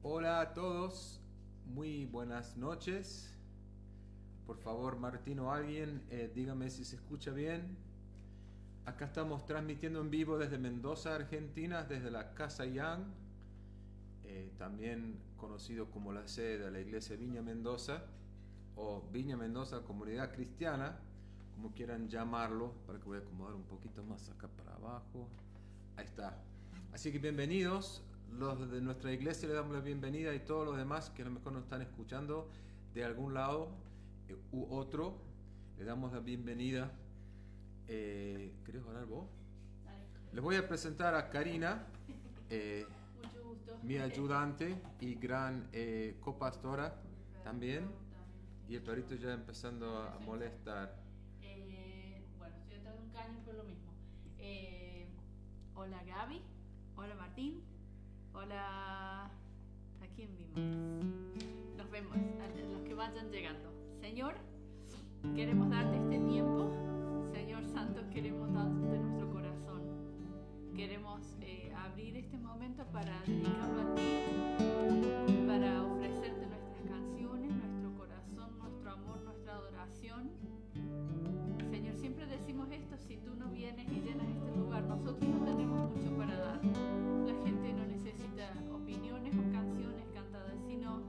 Hola a todos, muy buenas noches. Por favor, Martín o alguien, dígame si se escucha bien. Acá estamos transmitiendo en vivo desde Mendoza, Argentina, desde la Casa Young, también conocido como la sede de la Iglesia Viña Mendoza, o Viña Mendoza Comunidad Cristiana, como quieran llamarlo, para que voy a acomodar un poquito más acá para abajo. Ahí está. Así que bienvenidos. Los de nuestra iglesia le damos la bienvenida y todos los demás que a lo mejor nos están escuchando de algún lado u otro, le damos la bienvenida. ¿Querés hablar vos? Dale. Les voy a presentar a Karina, Mucho gusto. mi ayudante y gran copastora también. Y el perrito ya empezando a molestar. Bueno, estoy detrás de un caño por lo mismo. Hola Gaby, hola Martín, hola... ¿A quién vimos? Nos vemos, a los que vayan llegando. Señor, queremos darte este tiempo. Señor Santo, queremos darte nuestro corazón. Queremos abrir este momento para dedicarlo a ti, para ofrecerte nuestras canciones, nuestro corazón, nuestro amor, nuestra adoración. Señor, siempre decimos esto: si tú no vienes y llenas este lugar, nosotros no tenemos mucho para dar. La gente no necesita opiniones o canciones cantadas, sino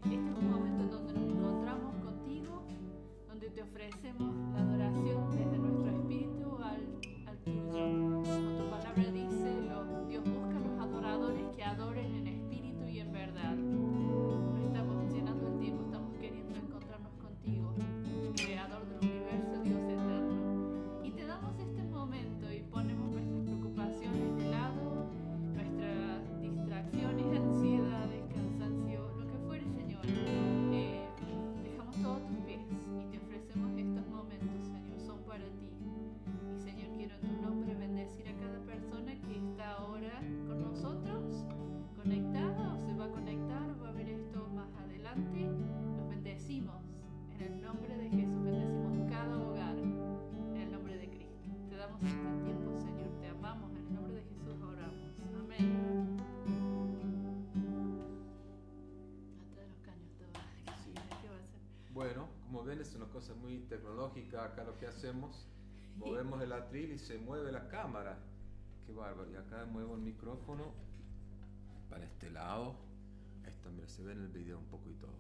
este es un momento donde nos encontramos contigo, donde te ofrecemos la adoración desde nuestro espíritu al tuyo. Como tu palabra dice, Dios busca los adoradores que adoren en espíritu y en verdad. No estamos llenando el tiempo, estamos queriendo encontrarnos contigo, creador del universo, Dios eterno. Y te damos este momento y ponemos nuestras preocupaciones de lado, nuestras distracciones, ansiedades, cansancio, lo que fuere, Señor. Dejamos todo a tus pies y te ofrecemos estos momentos, Señor, son para ti. Y Señor, quiero en tu nombre bendecir a cada persona que está ahora con nosotros, conectada o se va a conectar o va a ver esto más adelante. Los bendecimos en el nombre de Jesús, bendecimos cada hogar en el nombre de Cristo. Te damos este tiempo, Señor, te amamos, en el nombre de Jesús oramos. Amén. Atrás de los caños estaba. Sí. ¿Qué va a hacer? Bueno, como ven, es una cosa muy tecnológica acá lo que hacemos. Movemos el atril y se mueve la cámara. Qué bárbaro. Y acá muevo el micrófono para este lado. Esto, mira, se ve en el video un poco y todo.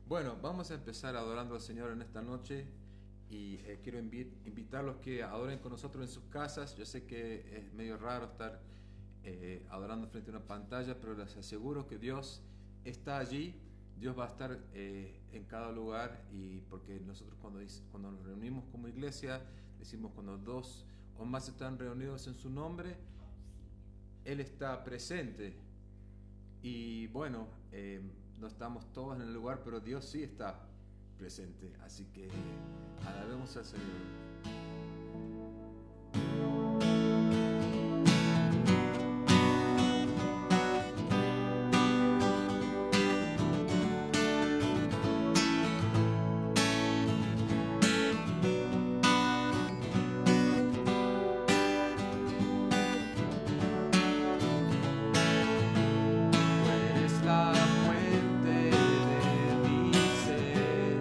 Bueno, vamos a empezar adorando al Señor en esta noche. Y quiero invitarlos que adoren con nosotros en sus casas. Yo sé que es medio raro estar adorando frente a una pantalla, pero les aseguro que Dios está allí. Dios va a estar en cada lugar, y porque nosotros cuando nos reunimos como iglesia, decimos cuando dos o más están reunidos en su nombre, Él está presente. Y bueno, no estamos todos en el lugar, pero Dios sí está presente. Así que alabemos al Señor. Fuente de mi ser.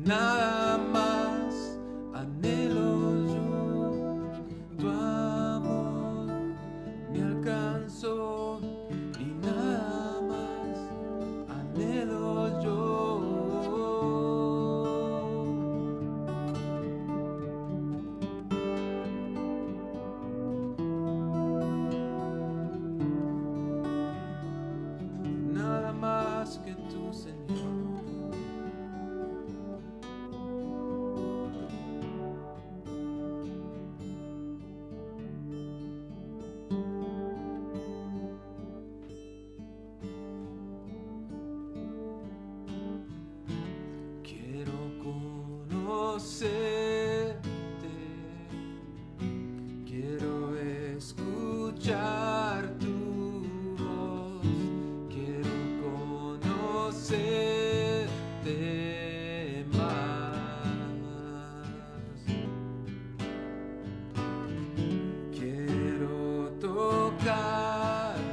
nada más anhelo yo, tu amor me alcanzó y nada más anhelo yo. Nada más que tú, Señor. Quiero conocerte, quiero escuchar tu voz, quiero conocerte más. Quiero tocarte,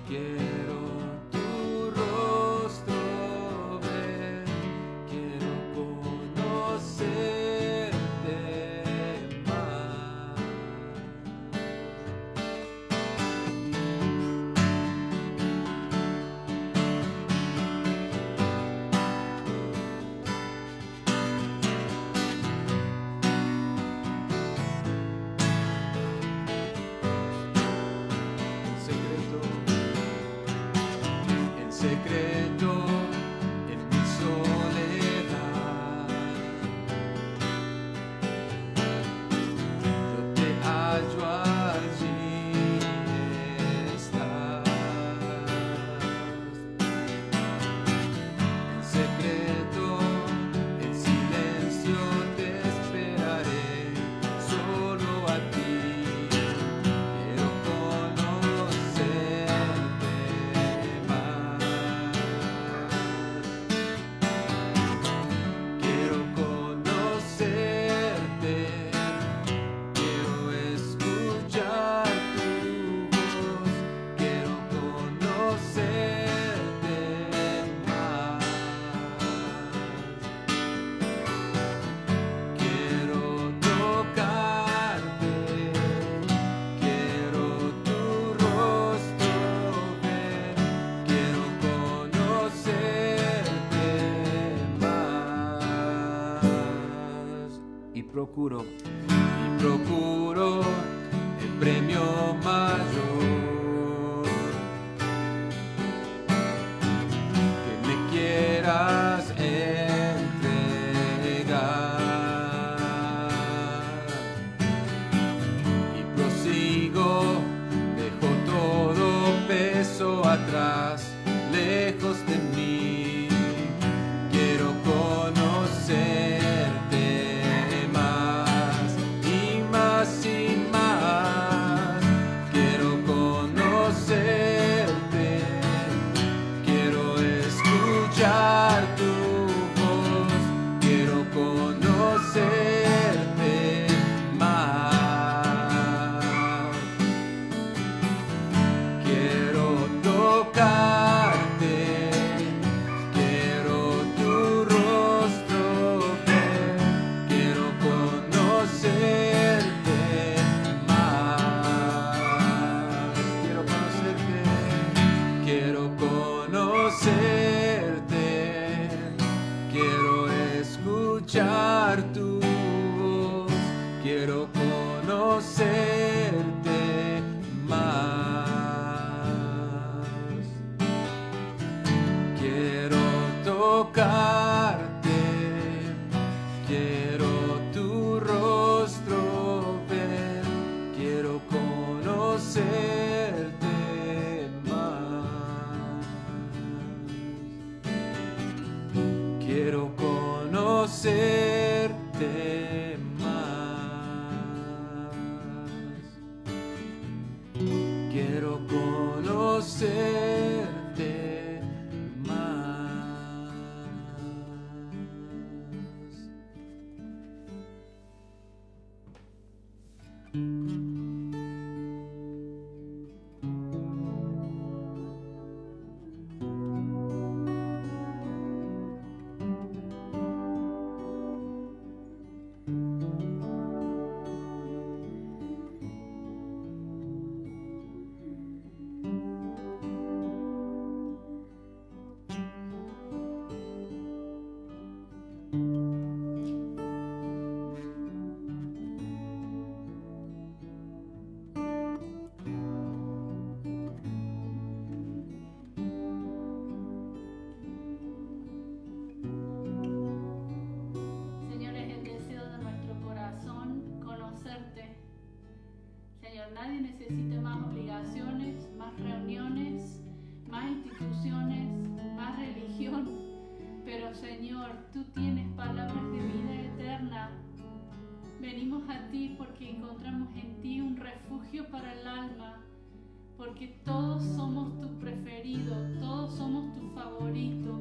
quiero tu rostro ver, quiero conocerte más. En secreto, en mi soledad, yo te hallo allí estás. En secreto, en silencio te esperaré, solo a ti. Quiero conocerte más. Quiero conocerte, quiero escuchar tu voz, quiero conocerte más. Quiero tocarte, quiero tu rostro ver, quiero conocerte más. Y procuro el premio mayor, que me quieras entregar. Y prosigo, dejo todo peso atrás, lejos de mí. Quiero conocerte más y más y más. Quiero conocerte, quiero escuchar tu voz, quiero conocerte más. Quiero tocarte, quiero tu rostro ver, quiero conocerte más. Quiero conocerte, quiero conocerte, quiero escuchar tu voz, quiero conocerte más. Quiero tocarte, quiero tu rostro ver, quiero conocerte más. Quiero conocerte más. Quiero conocerte más. venimos a ti porque encontramos en ti un refugio para el alma, porque todos somos tu preferido, todos somos tu favorito,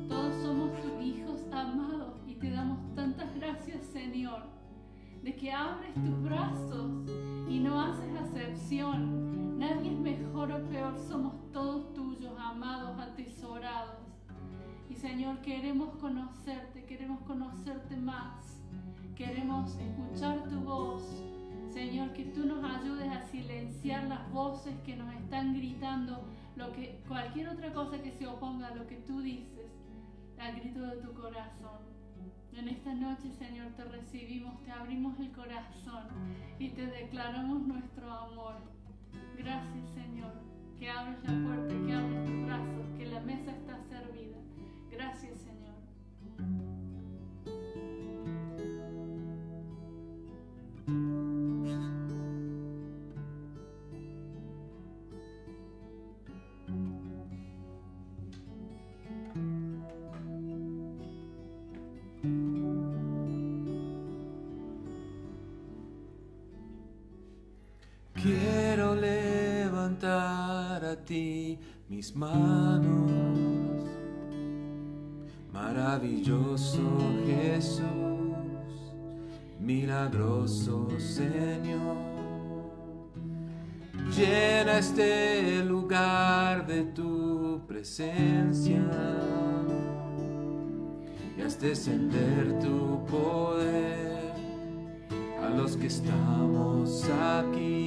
todos somos tus hijos amados, y te damos tantas gracias, Señor, de que abres tus brazos y no haces acepción. Nadie es mejor o peor, somos todos tuyos, amados, atesorados. Y Señor, queremos conocerte más, queremos escuchar tu voz. Señor, que tú nos ayudes a silenciar las voces que nos están gritando, cualquier otra cosa que se oponga a lo que tú dices, al grito de tu corazón. En esta noche, Señor, te recibimos, te abrimos el corazón y te declaramos nuestro amor. Gracias, Señor, que abres la puerta, que abres tus brazos, que la mesa está servida. Gracias, Señor. Quiero levantar a ti mis manos, maravilloso Jesús, milagroso Señor. Llena este lugar de tu presencia y haz descender tu poder a los que estamos aquí.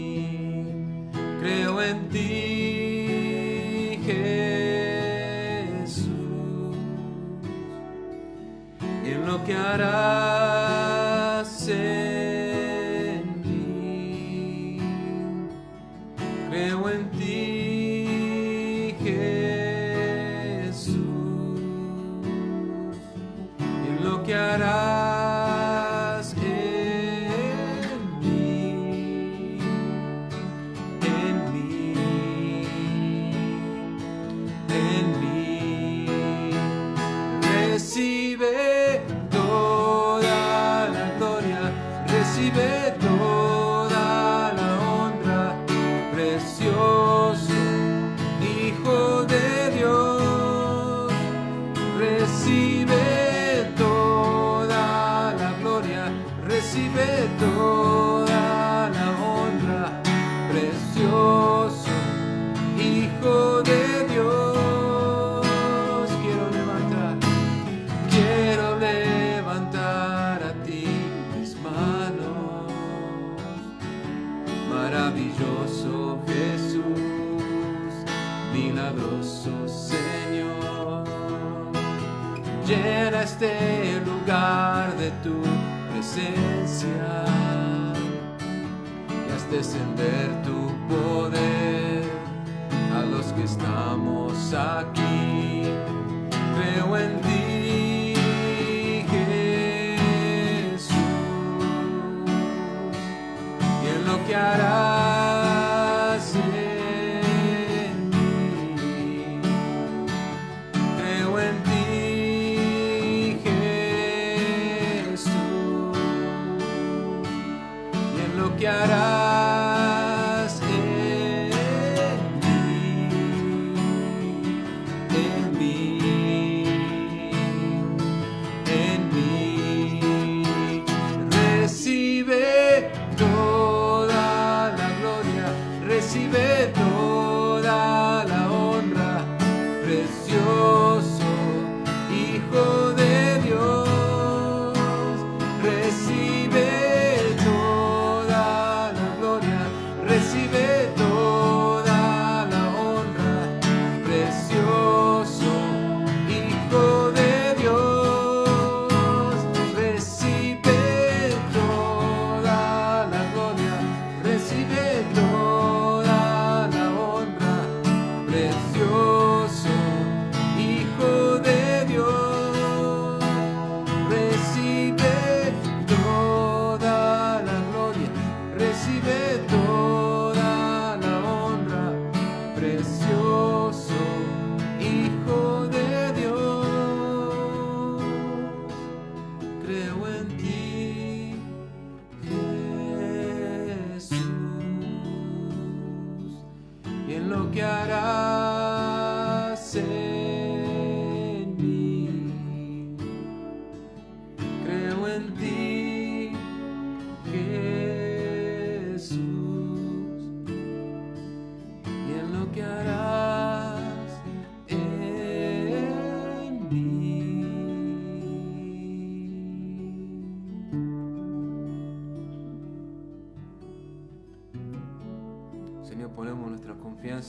Creo en ti, Jesús, y en lo que harás en mí. Creo en ti, Jesús, y en lo que harás en mí. Recibe toda la gloria, recibe toda la honra, precioso Hijo de Dios. Recibe toda la gloria, recibe toda la honra, precioso Hijo de Dios. Maravilloso Jesús, milagroso Señor, llena este lugar de tu presencia y haz descender tu poder a los que estamos aquí. Creo en ti, Jesús, y en lo que harás en mí. Creo en ti, Jesús, y en lo que harás en mí. En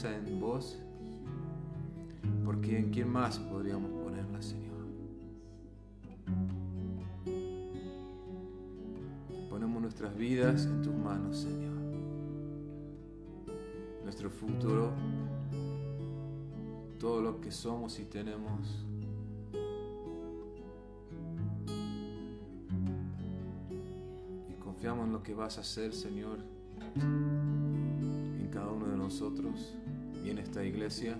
confianza en vos, porque ¿en quién más podríamos ponerla, Señor? Ponemos nuestras vidas en tus manos, Señor. Nuestro futuro, todo lo que somos y tenemos. Y confiamos en lo que vas a hacer, Señor, en cada uno de nosotros y en esta iglesia.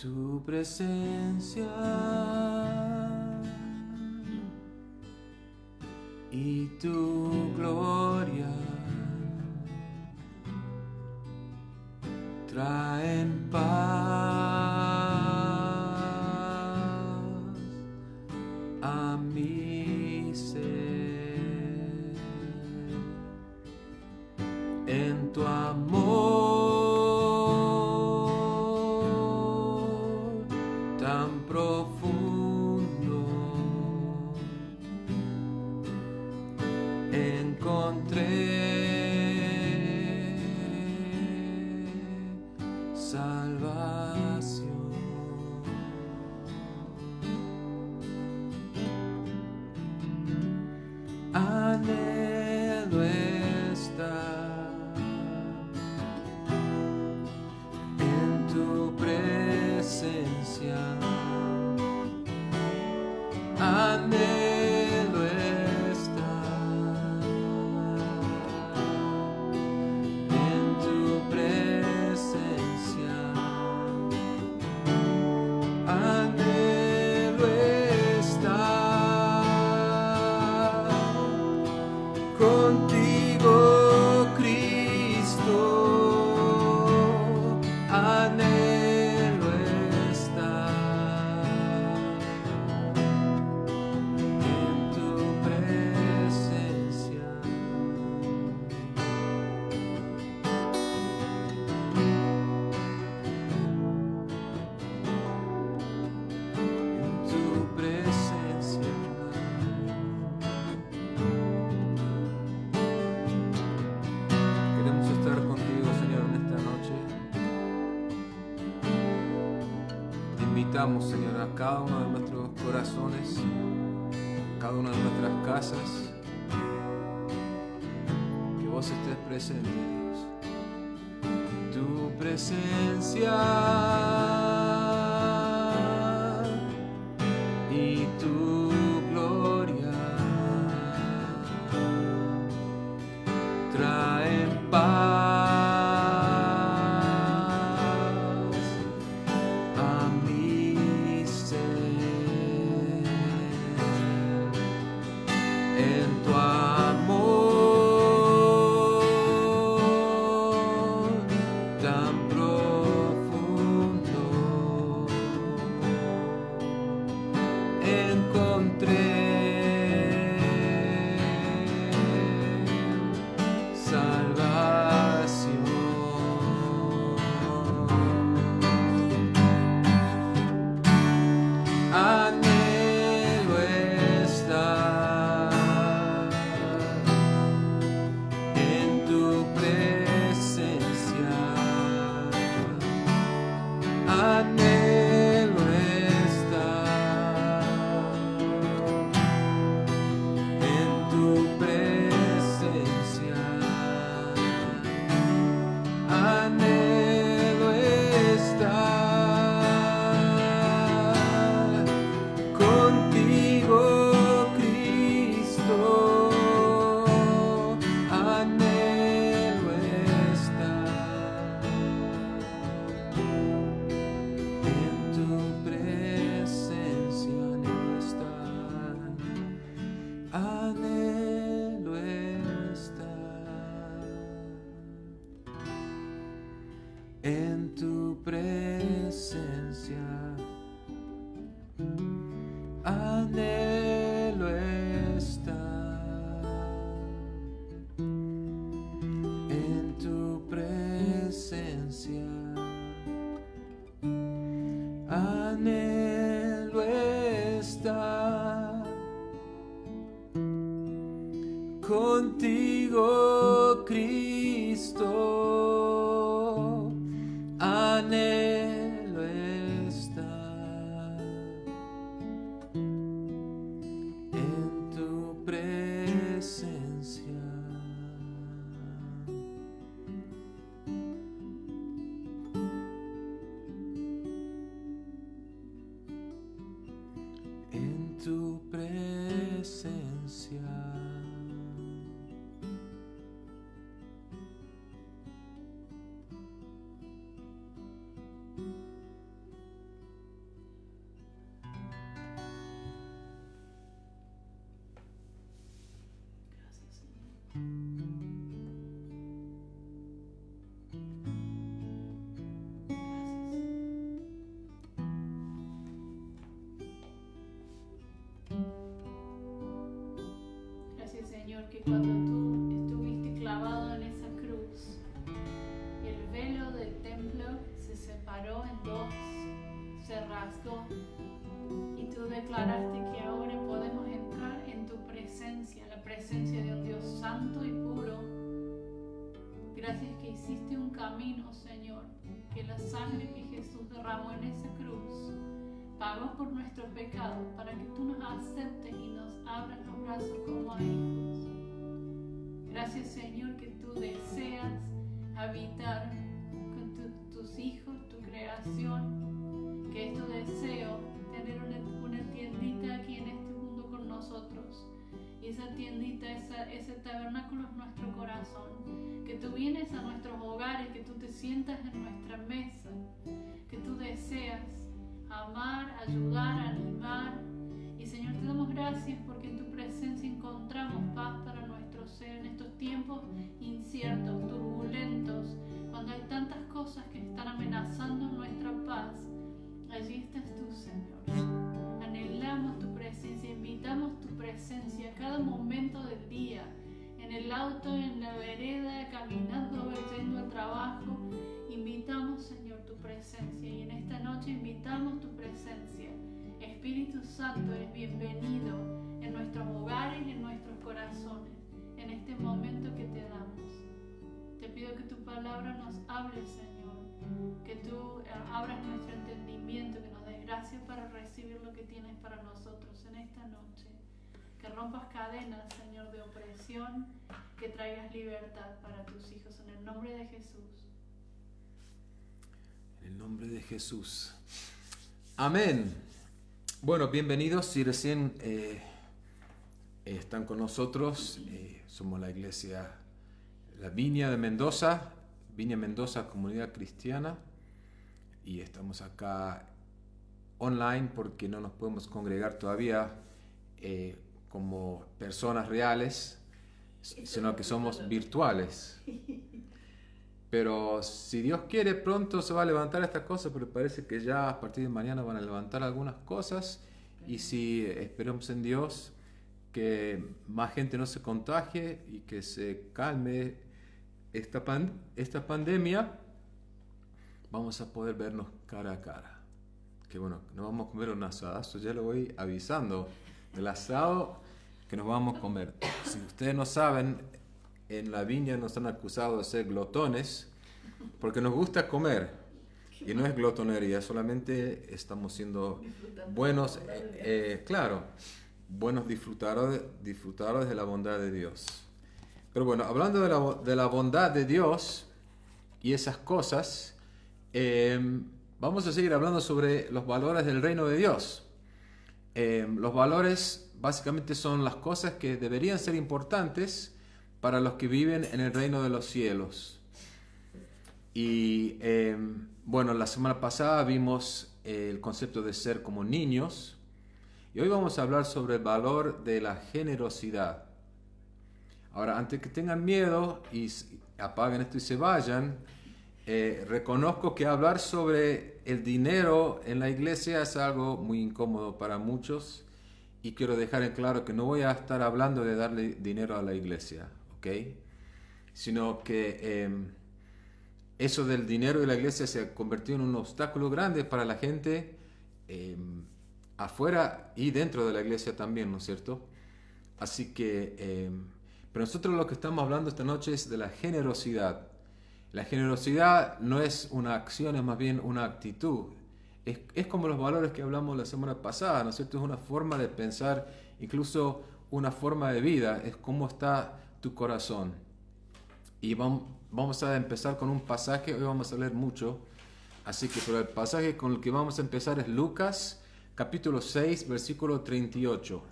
Tu presencia y tu gloria traen paz a mi ser. En tu amor salvación. Anhelo estar en tu presencia. Anhelo estar en tu presencia. Anhelo estar contigo, Cristo. Anhelo estar en tu presencia. En tu presencia. Queremos estar contigo, Señor, en esta noche. Te invitamos, Señor, a cada uno de nuestros corazones, a cada una de nuestras casas, que vos estés presente, Dios. Tu presencia y tu gloria traen paz a mi ser. En tu amor tan profundo encontré salvación. Anhelo estar en tu presencia. Anhelo estar contigo, Cristo, anhelo estar en tu presencia. En tu presencia. Que cuando tú estuviste clavado en esa cruz, el velo del templo se separó en dos, se rasgó, y tú declaraste que ahora podemos entrar en tu presencia, la presencia de un Dios santo y puro. Gracias que hiciste un camino, Señor, que la sangre que Jesús derramó en esa cruz pagó por nuestro pecado para que tú nos aceptes y nos abras los brazos como a hijos. Gracias, Señor, que tú deseas habitar con tus hijos, tu creación, que es tu deseo tener una tiendita aquí en este mundo con nosotros. Y esa tiendita, ese tabernáculo es nuestro corazón. Que tú vienes a nuestros hogares, que tú te sientas en nuestra mesa, que tú deseas amar, ayudar, animar. Y Señor, te damos gracias porque en tu presencia encontramos paz para nuestro ser en estos tiempos inciertos, turbulentos, cuando hay tantas cosas que están amenazando nuestra paz. Allí estás tú, Señor. Anhelamos tu presencia, invitamos tu presencia a cada momento del día, en el auto, en la vereda, caminando, yendo al trabajo. Invitamos, Señor, tu presencia, y en esta noche invitamos tu presencia. Espíritu Santo, eres bienvenido en nuestros hogares y en nuestros corazones, en este momento que te damos. Te pido que tu palabra nos hable, Señor, que tú abras nuestro entendimiento, que nos des gracia para recibir lo que tienes para nosotros en esta noche. Que rompas cadenas, Señor, de opresión, que traigas libertad para tus hijos, en el nombre de Jesús. En el nombre de Jesús. Amén. Bueno, bienvenidos. Si recién están con nosotros, somos la iglesia La Viña de Mendoza, Viña Mendoza Comunidad Cristiana, y estamos acá online porque no nos podemos congregar todavía como personas reales, sino que somos virtuales. Pero si Dios quiere, pronto se va a levantar esta cosa, pero parece que ya a partir de mañana van a levantar algunas cosas. Y si esperamos en Dios que más gente no se contagie y que se calme esta pandemia, vamos a poder vernos cara a cara. Que bueno, nos vamos a comer un asadazo, ya lo voy avisando, del asado que nos vamos a comer. Si ustedes no saben, en la viña nos han acusado de ser glotones porque nos gusta comer, y no es glotonería, solamente estamos siendo buenos, buenos disfrutadores de la bondad de Dios. Pero bueno, hablando de la bondad de Dios y esas cosas, vamos a seguir hablando sobre los valores del reino de Dios. Los valores básicamente son las cosas que deberían ser importantes para los que viven en el reino de los cielos. Y bueno, la semana pasada vimos el concepto de ser como niños, y hoy vamos a hablar sobre el valor de la generosidad. Ahora, antes que tengan miedo y apaguen esto y se vayan, reconozco que hablar sobre el dinero en la iglesia es algo muy incómodo para muchos, y quiero dejar en claro que no voy a estar hablando de darle dinero a la iglesia, ¿ok? Sino que eso del dinero de la iglesia se ha convertido en un obstáculo grande para la gente afuera y dentro de la iglesia también, ¿no es cierto? Así que, Pero nosotros lo que estamos hablando esta noche es de la generosidad. La generosidad no es una acción, es más bien una actitud. Es como los valores que hablamos la semana pasada, ¿no es cierto? Es una forma de pensar, incluso una forma de vida, es cómo está tu corazón. Y vamos a empezar con un pasaje, hoy vamos a leer mucho, así que pero el pasaje con el que vamos a empezar es Lucas, capítulo 6, versículo 38.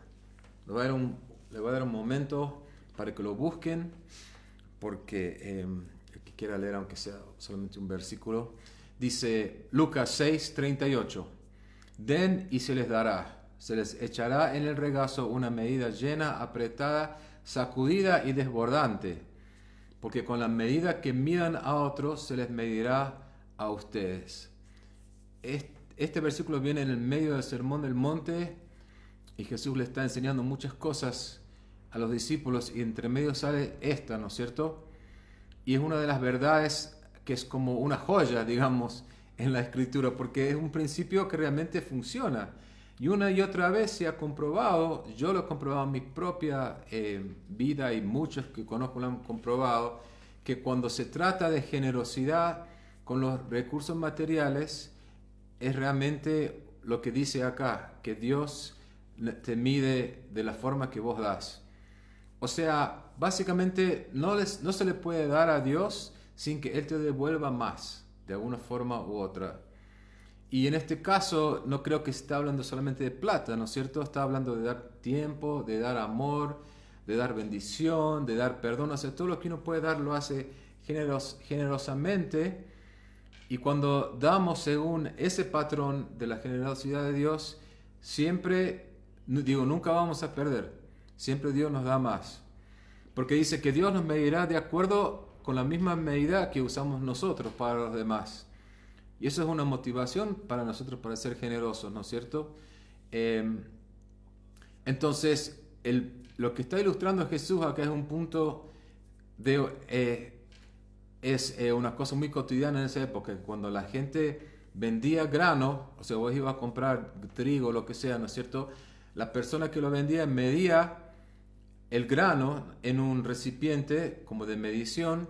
Le voy a dar un momento para que lo busquen, porque el que quiera leer, aunque sea solamente un versículo, dice Lucas 6, 38. Den y se les dará, se les echará en el regazo una medida llena, apretada, sacudida y desbordante, porque con la medida que midan a otros se les medirá a ustedes. Este versículo viene en el medio del Sermón del Monte y Jesús le está enseñando muchas cosas a los discípulos y entre medio sale esta, ¿no es cierto? Y es una de las verdades que es como una joya, digamos, en la Escritura, porque es un principio que realmente funciona. Y una y otra vez se ha comprobado, yo lo he comprobado en mi propia vida y muchos que conozco lo han comprobado, que cuando se trata de generosidad con los recursos materiales, es realmente lo que dice acá, que Dios te mide de la forma que vos das. O sea, básicamente no se le puede dar a Dios sin que Él te devuelva más, de alguna forma u otra. Y en este caso no creo que se está hablando solamente de plata, ¿no es cierto? Está hablando de dar tiempo, de dar amor, de dar bendición, de dar perdón. O sea, todo lo que uno puede dar lo hace generosamente. Y cuando damos según ese patrón de la generosidad de Dios, siempre, nunca vamos a perder. Siempre Dios nos da más. Porque dice que Dios nos medirá de acuerdo con la misma medida que usamos nosotros para los demás. Y eso es una motivación para nosotros para ser generosos, ¿no es cierto? Entonces, lo que está ilustrando Jesús acá es un punto es una cosa muy cotidiana en esa época, cuando la gente vendía grano, o sea, vos ibas a comprar trigo, lo que sea, ¿no es cierto? La persona que lo vendía medía el grano en un recipiente como de medición,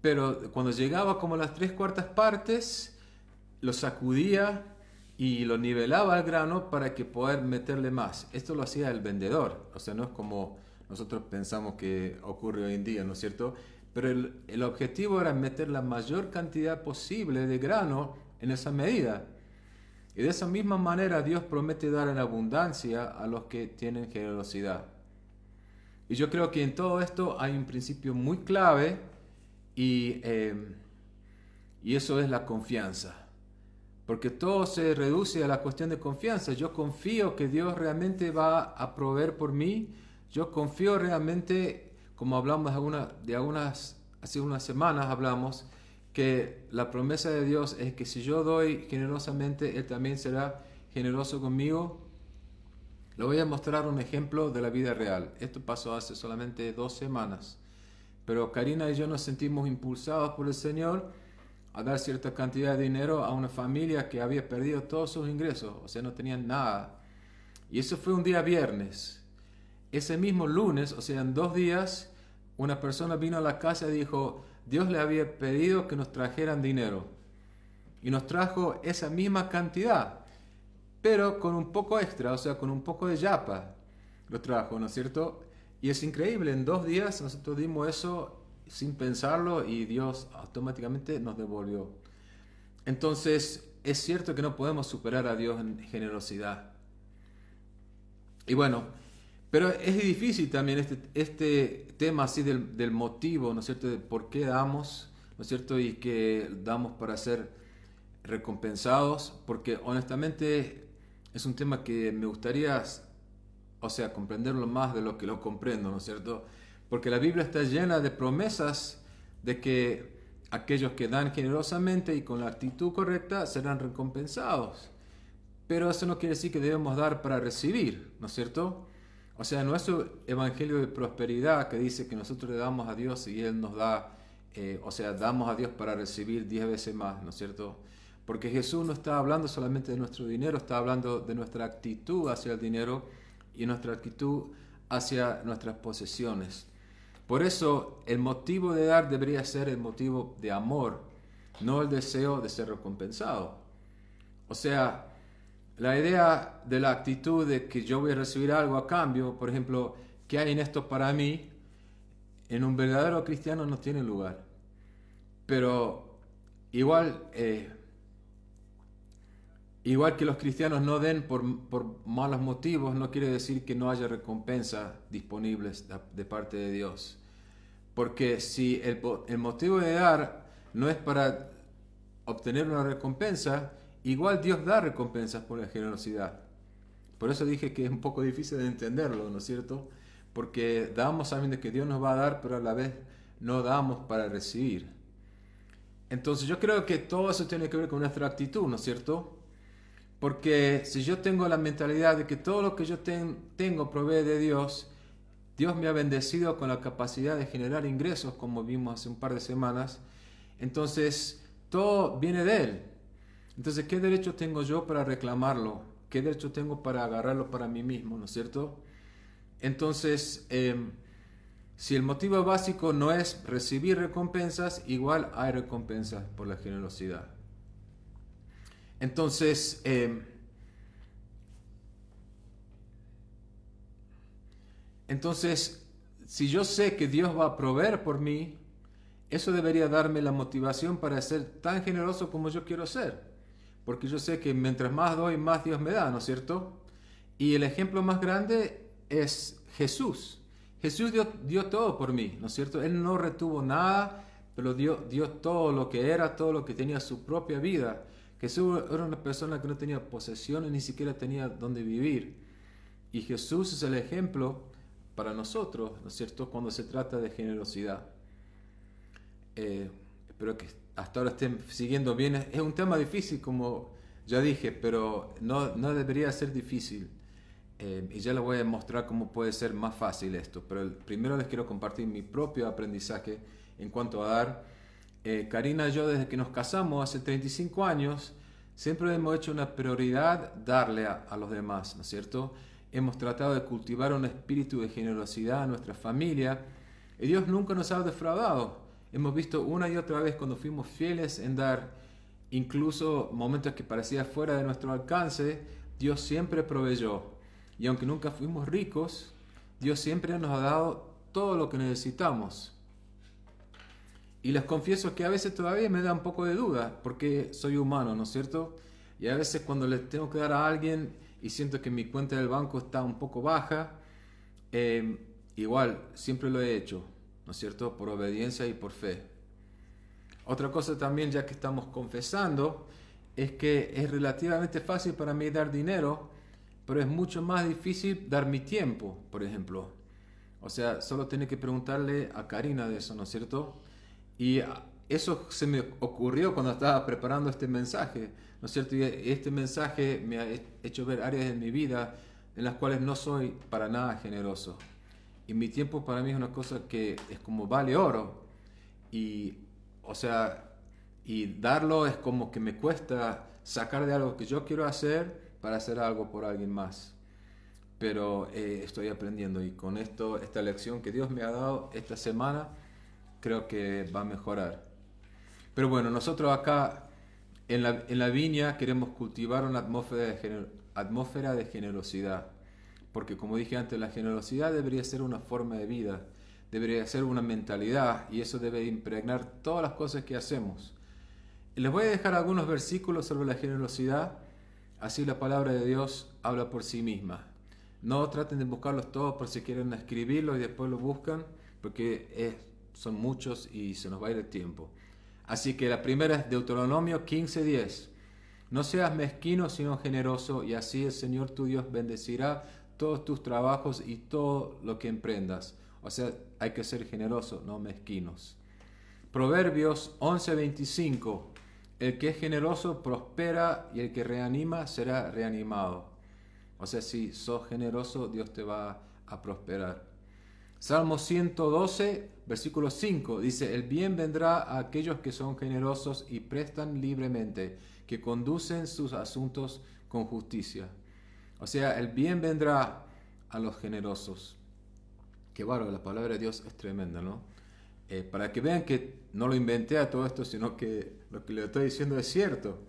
pero cuando llegaba como a las 3/4 partes, lo sacudía y lo nivelaba el grano para que poder meterle más. Esto lo hacía el vendedor, o sea, no es como nosotros pensamos que ocurre hoy en día, ¿no es cierto? Pero el objetivo era meter la mayor cantidad posible de grano en esa medida. Y de esa misma manera Dios promete dar en abundancia a los que tienen generosidad. Y yo creo que en todo esto hay un principio muy clave y eso es la confianza. Porque todo se reduce a la cuestión de confianza. Yo confío que Dios realmente va a proveer por mí. Yo confío realmente, como hablamos hace unas semanas hablamos, que la promesa de Dios es que si yo doy generosamente, Él también será generoso conmigo. Le voy a mostrar un ejemplo de la vida real. Esto pasó hace solamente 2 semanas. Pero Karina y yo nos sentimos impulsados por el Señor a dar cierta cantidad de dinero a una familia que había perdido todos sus ingresos, o sea, no tenían nada. Y eso fue un día viernes. Ese mismo lunes, o sea, en 2 días, una persona vino a la casa y dijo, Dios le había pedido que nos trajeran dinero. Y nos trajo esa misma cantidad, pero con un poco extra, o sea, con un poco de yapa. Lo trajo, ¿no es cierto? Y es increíble, en 2 días nosotros dimos eso sin pensarlo y Dios automáticamente nos devolvió. Entonces, es cierto que no podemos superar a Dios en generosidad. Y bueno, pero es difícil también este tema así del motivo, ¿no es cierto? De por qué damos, ¿no es cierto? Y que damos para ser recompensados, porque honestamente es un tema que me gustaría, o sea, comprenderlo más de lo que lo comprendo, ¿no es cierto? Porque la Biblia está llena de promesas de que aquellos que dan generosamente y con la actitud correcta serán recompensados. Pero eso no quiere decir que debemos dar para recibir, ¿no es cierto? O sea, nuestro evangelio de prosperidad que dice que nosotros le damos a Dios y Él nos da, o sea, damos a Dios para recibir 10 veces más, ¿no es cierto? Porque Jesús no está hablando solamente de nuestro dinero, está hablando de nuestra actitud hacia el dinero y nuestra actitud hacia nuestras posesiones. Por eso el motivo de dar debería ser el motivo de amor, no el deseo de ser recompensado. O sea, la idea de la actitud de que yo voy a recibir algo a cambio, por ejemplo, ¿qué hay en esto para mí? En un verdadero cristiano no tiene lugar. Pero igual que los cristianos no den por malos motivos, no quiere decir que no haya recompensas disponibles de parte de Dios. Porque si el motivo de dar no es para obtener una recompensa, igual Dios da recompensas por la generosidad. Por eso dije que es un poco difícil de entenderlo, ¿no es cierto? Porque damos sabiendo que Dios nos va a dar, pero a la vez no damos para recibir. Entonces yo creo que todo eso tiene que ver con nuestra actitud, ¿no es cierto? Porque si yo tengo la mentalidad de que todo lo que yo tengo proviene de Dios, Dios me ha bendecido con la capacidad de generar ingresos, como vimos hace un par de semanas, entonces todo viene de Él. Entonces, ¿qué derecho tengo yo para reclamarlo? ¿Qué derecho tengo para agarrarlo para mí mismo? ¿No es cierto? Entonces, si el motivo básico no es recibir recompensas, igual hay recompensas por la generosidad. Entonces, si yo sé que Dios va a proveer por mí, eso debería darme la motivación para ser tan generoso como yo quiero ser. Porque yo sé que mientras más doy, más Dios me da, ¿no es cierto? Y el ejemplo más grande es Jesús. Jesús dio todo por mí, ¿no es cierto? Él no retuvo nada, pero dio todo lo que era, todo lo que tenía, su propia vida. Jesús era una persona que no tenía posesiones, ni siquiera tenía dónde vivir. Y Jesús es el ejemplo para nosotros, ¿no es cierto?, cuando se trata de generosidad. Espero que hasta ahora estén siguiendo bien. Es un tema difícil, como ya dije, pero no debería ser difícil. Y ya les voy a mostrar cómo puede ser más fácil esto. Pero primero les quiero compartir mi propio aprendizaje en cuanto a dar. Karina y yo, desde que nos casamos hace 35 años, siempre hemos hecho una prioridad darle a los demás, ¿no es cierto? Hemos tratado de cultivar un espíritu de generosidad en nuestra familia y Dios nunca nos ha defraudado. Hemos visto una y otra vez cuando fuimos fieles en dar, incluso momentos que parecía fuera de nuestro alcance, Dios siempre proveyó. Y aunque nunca fuimos ricos, Dios siempre nos ha dado todo lo que necesitamos. Y les confieso que a veces todavía me da un poco de duda, porque soy humano, ¿no es cierto? Y a veces cuando le tengo que dar a alguien y siento que mi cuenta del banco está un poco baja, igual, siempre lo he hecho, ¿no es cierto? Por obediencia y por fe. Otra cosa también, ya que estamos confesando, es que es relativamente fácil para mí dar dinero, pero es mucho más difícil dar mi tiempo, por ejemplo. O sea, solo tengo que preguntarle a Karina de eso, ¿no es cierto? Y eso se me ocurrió cuando estaba preparando este mensaje, ¿no es cierto? Y este mensaje me ha hecho ver áreas de mi vida en las cuales no soy para nada generoso. Y mi tiempo para mí es una cosa que es como vale oro. Y, o sea, y darlo es como que me cuesta sacar de algo que yo quiero hacer para hacer algo por alguien más. Pero estoy aprendiendo y con esta lección que Dios me ha dado esta semana, creo que va a mejorar. Pero bueno, nosotros acá en la viña queremos cultivar una atmósfera de generosidad. Porque como dije antes, la generosidad debería ser una forma de vida, debería ser una mentalidad y eso debe impregnar todas las cosas que hacemos. Y les voy a dejar algunos versículos sobre la generosidad, así la palabra de Dios habla por sí misma. No traten de buscarlos todos por si quieren escribirlos y después lo buscan, porque son muchos y se nos va a ir el tiempo. Así que la primera es Deuteronomio 15:10. No seas mezquino sino generoso y así el Señor tu Dios bendecirá todos tus trabajos y todo lo que emprendas. O sea, hay que ser generosos, no mezquinos. Proverbios 11:25. El que es generoso prospera y el que reanima será reanimado. O sea, si sos generoso, Dios te va a prosperar. Salmo 112, versículo 5, dice, el bien vendrá a aquellos que son generosos y prestan libremente, que conducen sus asuntos con justicia. O sea, el bien vendrá a los generosos. Qué bárbaro, la palabra de Dios es tremenda, ¿no? Para que vean que no lo inventé a todo esto, sino que lo que le estoy diciendo es cierto.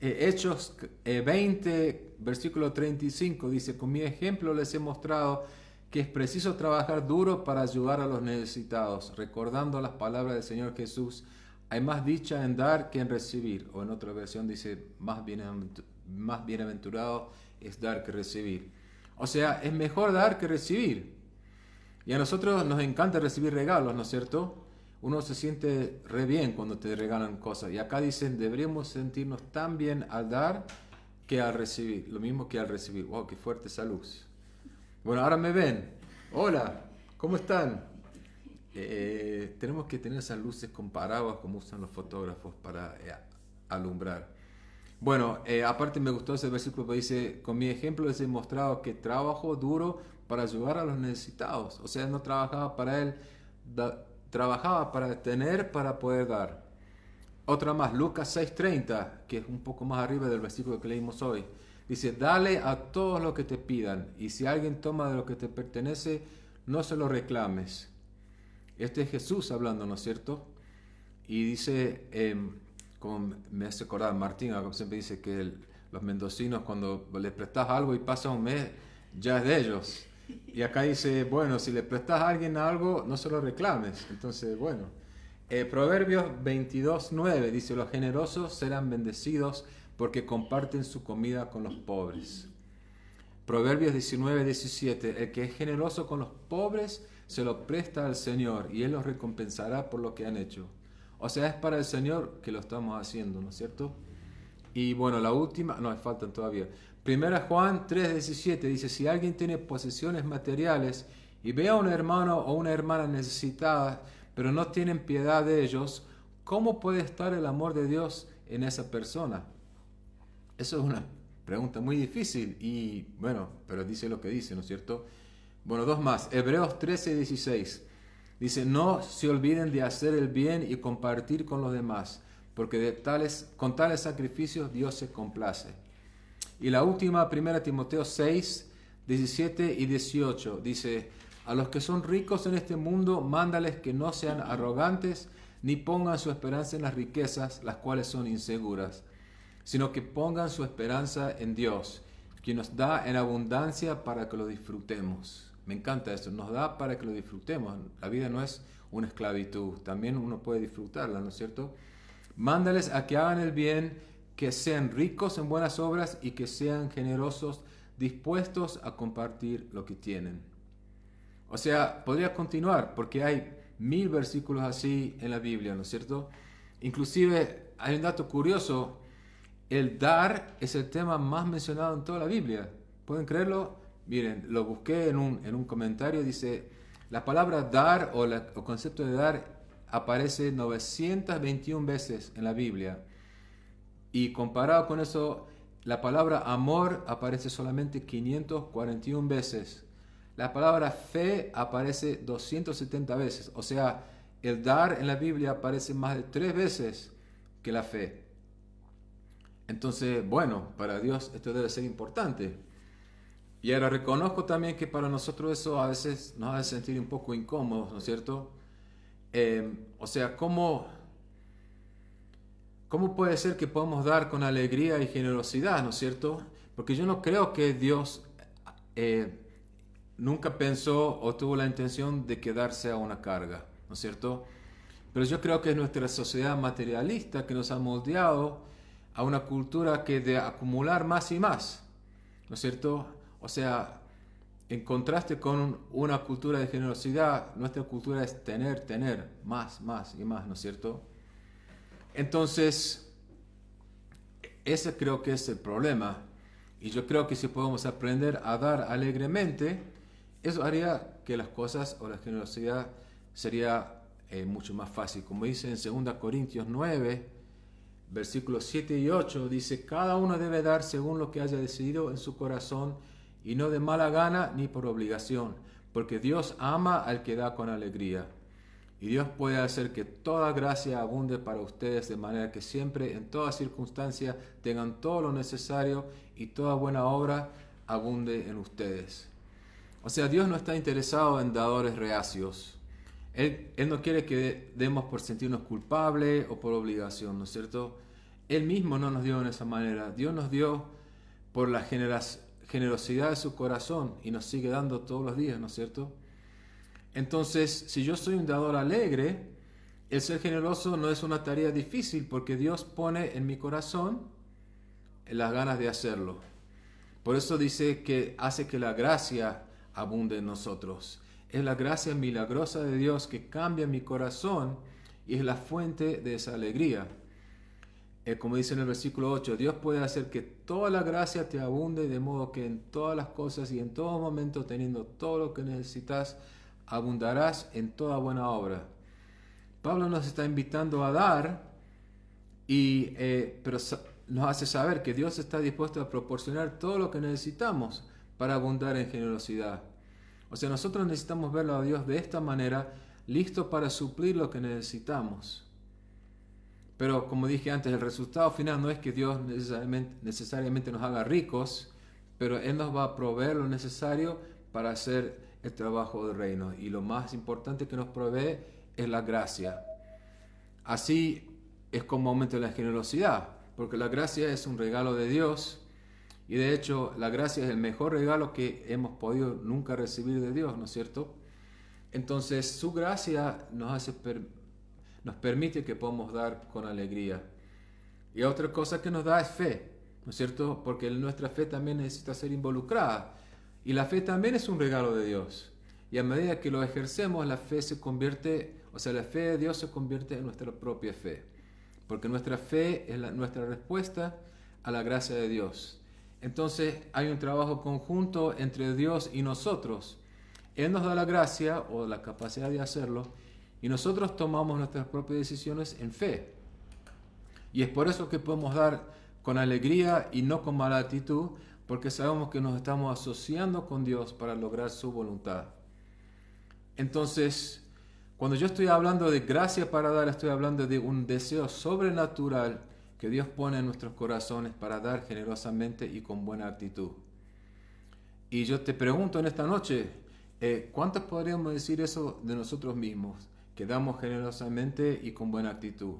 Hechos 20, versículo 35, dice: con mi ejemplo les he mostrado que es preciso trabajar duro para ayudar a los necesitados, recordando las palabras del Señor Jesús: hay más dicha en dar que en recibir. O en otra versión dice: más bienaventurado es dar que recibir. O sea, es mejor dar que recibir. Y a nosotros nos encanta recibir regalos, ¿no es cierto? Uno se siente re bien cuando te regalan cosas. Y acá dicen: deberíamos sentirnos tan bien al dar que al recibir. Lo mismo que al recibir. ¡Wow! ¡Qué fuerte esa luz! Bueno, ahora me ven. Hola, ¿cómo están? Tenemos que tener esas luces con paraguas como usan los fotógrafos para alumbrar. Bueno, aparte me gustó ese versículo que dice: con mi ejemplo les he mostrado que trabajo duro para ayudar a los necesitados. O sea, no trabajaba para él, trabajaba para tener, para poder dar. Otra más, Lucas 6:30, que es un poco más arriba del versículo que leímos hoy. Dice: dale a todos lo que te pidan, y si alguien toma de lo que te pertenece, no se lo reclames. Este es Jesús hablando, ¿no es cierto? Y dice, como me hace acordar Martín, siempre dice que los mendocinos, cuando les prestas algo y pasa un mes, ya es de ellos. Y acá dice, bueno, si le prestas a alguien algo, no se lo reclames. Entonces, bueno. Proverbios 22:9 dice: los generosos serán bendecidos porque comparten su comida con los pobres. Proverbios 19:17: el que es generoso con los pobres se lo presta al Señor y Él los recompensará por lo que han hecho. O sea, es para el Señor que lo estamos haciendo, ¿no es cierto? Y bueno, la última, no, faltan todavía. Primera Juan 3:17 dice: si alguien tiene posesiones materiales y ve a un hermano o una hermana necesitada, pero no tienen piedad de ellos, ¿cómo puede estar el amor de Dios en esa persona? Eso es una pregunta muy difícil y bueno, pero dice lo que dice, ¿no es cierto? Bueno, dos más. Hebreos 13:16 dice: no se olviden de hacer el bien y compartir con los demás, porque con tales sacrificios Dios se complace. Y la última, 1 Timoteo 6:17 y 18 dice: a los que son ricos en este mundo, mándales que no sean arrogantes, ni pongan su esperanza en las riquezas, las cuales son inseguras, sino que pongan su esperanza en Dios, quien nos da en abundancia para que lo disfrutemos. Me encanta eso, nos da para que lo disfrutemos. La vida no es una esclavitud, también uno puede disfrutarla, ¿no es cierto? Mándales a que hagan el bien, que sean ricos en buenas obras y que sean generosos, dispuestos a compartir lo que tienen. O sea, podría continuar porque hay 1000 versículos así en la Biblia, ¿no es cierto? Inclusive hay un dato curioso: el dar es el tema más mencionado en toda la Biblia. ¿Pueden creerlo? Miren, lo busqué en un comentario, dice: la palabra dar o el concepto de dar aparece 921 veces en la Biblia. Y comparado con eso, la palabra amor aparece solamente 541 veces. La palabra fe aparece 270 veces. O sea, el dar en la Biblia aparece más de 3 veces que la fe. Entonces, bueno, para Dios esto debe ser importante. Y ahora reconozco también que para nosotros eso a veces nos hace sentir un poco incómodos, ¿no es cierto? O sea, ¿cómo puede ser que podamos dar con alegría y generosidad, ¿no es cierto? Porque yo no creo que Dios nunca pensó o tuvo la intención de que dar sea una carga, ¿no es cierto? Pero yo creo que es nuestra sociedad materialista que nos ha moldeado a una cultura que de acumular más y más, ¿no es cierto? O sea, en contraste con una cultura de generosidad, nuestra cultura es tener, más y más, ¿no es cierto? Entonces, ese creo que es el problema. Y yo creo que si podemos aprender a dar alegremente, eso haría que las cosas o la generosidad sería mucho más fácil. Como dice en 2 Corintios 9, versículos 7 y 8, dice: cada uno debe dar según lo que haya decidido en su corazón, y no de mala gana ni por obligación, porque Dios ama al que da con alegría. Y Dios puede hacer que toda gracia abunde para ustedes, de manera que siempre, en toda circunstancia, tengan todo lo necesario y toda buena obra abunde en ustedes. O sea, Dios no está interesado en dadores reacios. Él no quiere que demos por sentirnos culpables o por obligación, ¿no es cierto? Él mismo no nos dio de esa manera. Dios nos dio por la generosidad de su corazón y nos sigue dando todos los días, ¿no es cierto? Entonces, si yo soy un dador alegre, el ser generoso no es una tarea difícil porque Dios pone en mi corazón las ganas de hacerlo. Por eso dice que hace que la gracia abunde en nosotros. Es la gracia milagrosa de Dios que cambia mi corazón y es la fuente de esa alegría. Como dice en el versículo 8, Dios puede hacer que toda la gracia te abunde de modo que en todas las cosas y en todo momento, teniendo todo lo que necesitas, abundarás en toda buena obra. Pablo nos está invitando a dar, pero nos hace saber que Dios está dispuesto a proporcionar todo lo que necesitamos para abundar en generosidad. O sea, nosotros necesitamos verlo a Dios de esta manera, listo para suplir lo que necesitamos. Pero como dije antes, el resultado final no es que Dios necesariamente nos haga ricos, pero Él nos va a proveer lo necesario para hacer el trabajo del reino. Y lo más importante que nos provee es la gracia. Así es como aumenta la generosidad, porque la gracia es un regalo de Dios. Y de hecho, la gracia es el mejor regalo que hemos podido nunca recibir de Dios, ¿no es cierto? Entonces, su gracia nos permite que podamos dar con alegría. Y otra cosa que nos da es fe, ¿no es cierto? Porque nuestra fe también necesita ser involucrada. Y la fe también es un regalo de Dios. Y a medida que lo ejercemos, la fe la fe de Dios se convierte en nuestra propia fe. Porque nuestra fe es nuestra respuesta a la gracia de Dios. Entonces hay un trabajo conjunto entre Dios y nosotros. Él nos da la gracia o la capacidad de hacerlo y nosotros tomamos nuestras propias decisiones en fe. Y es por eso que podemos dar con alegría y no con mala actitud, porque sabemos que nos estamos asociando con Dios para lograr su voluntad. Entonces, cuando yo estoy hablando de gracia para dar, estoy hablando de un deseo sobrenatural que Dios pone en nuestros corazones para dar generosamente y con buena actitud. Y yo te pregunto en esta noche, ¿cuántos podríamos decir eso de nosotros mismos? Que damos generosamente y con buena actitud.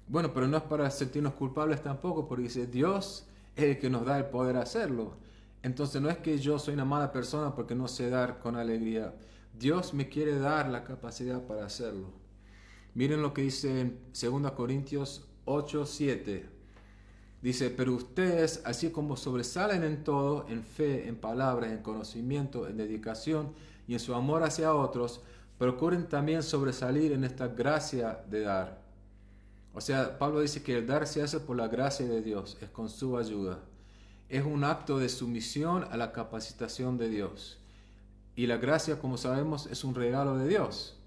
Bueno, pero no es para sentirnos culpables tampoco, porque dice, Dios es el que nos da el poder hacerlo. Entonces no es que yo soy una mala persona porque no sé dar con alegría. Dios me quiere dar la capacidad para hacerlo. Miren lo que dice en 2 Corintios 8:7. Dice, pero ustedes, así como sobresalen en todo, en fe, en palabras, en conocimiento, en dedicación y en su amor hacia otros, procuren también sobresalir en esta gracia de dar. O sea, Pablo dice que el dar se hace por la gracia de Dios, es con su ayuda. Es un acto de sumisión a la capacitación de Dios. Y la gracia, como sabemos, es un regalo de Dios.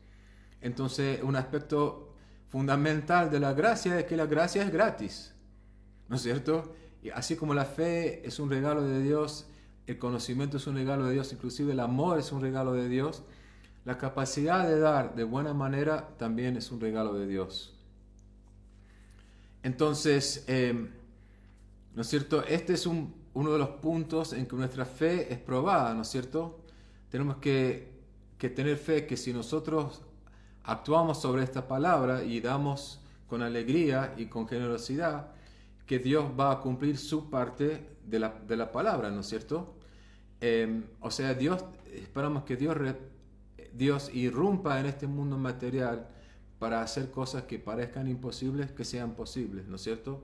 Entonces, un aspecto fundamental de la gracia es que la gracia es gratis, ¿no es cierto? Y así como la fe es un regalo de Dios, el conocimiento es un regalo de Dios, inclusive el amor es un regalo de Dios, la capacidad de dar de buena manera también es un regalo de Dios. Entonces, ¿no es cierto? Este es uno de los puntos en que nuestra fe es probada, ¿no es cierto? Tenemos que tener fe que si nosotros actuamos sobre esta palabra y damos con alegría y con generosidad, que Dios va a cumplir su parte de la palabra, ¿no es cierto? O sea, esperamos que Dios irrumpa en este mundo material para hacer cosas que parezcan imposibles, que sean posibles, ¿no es cierto?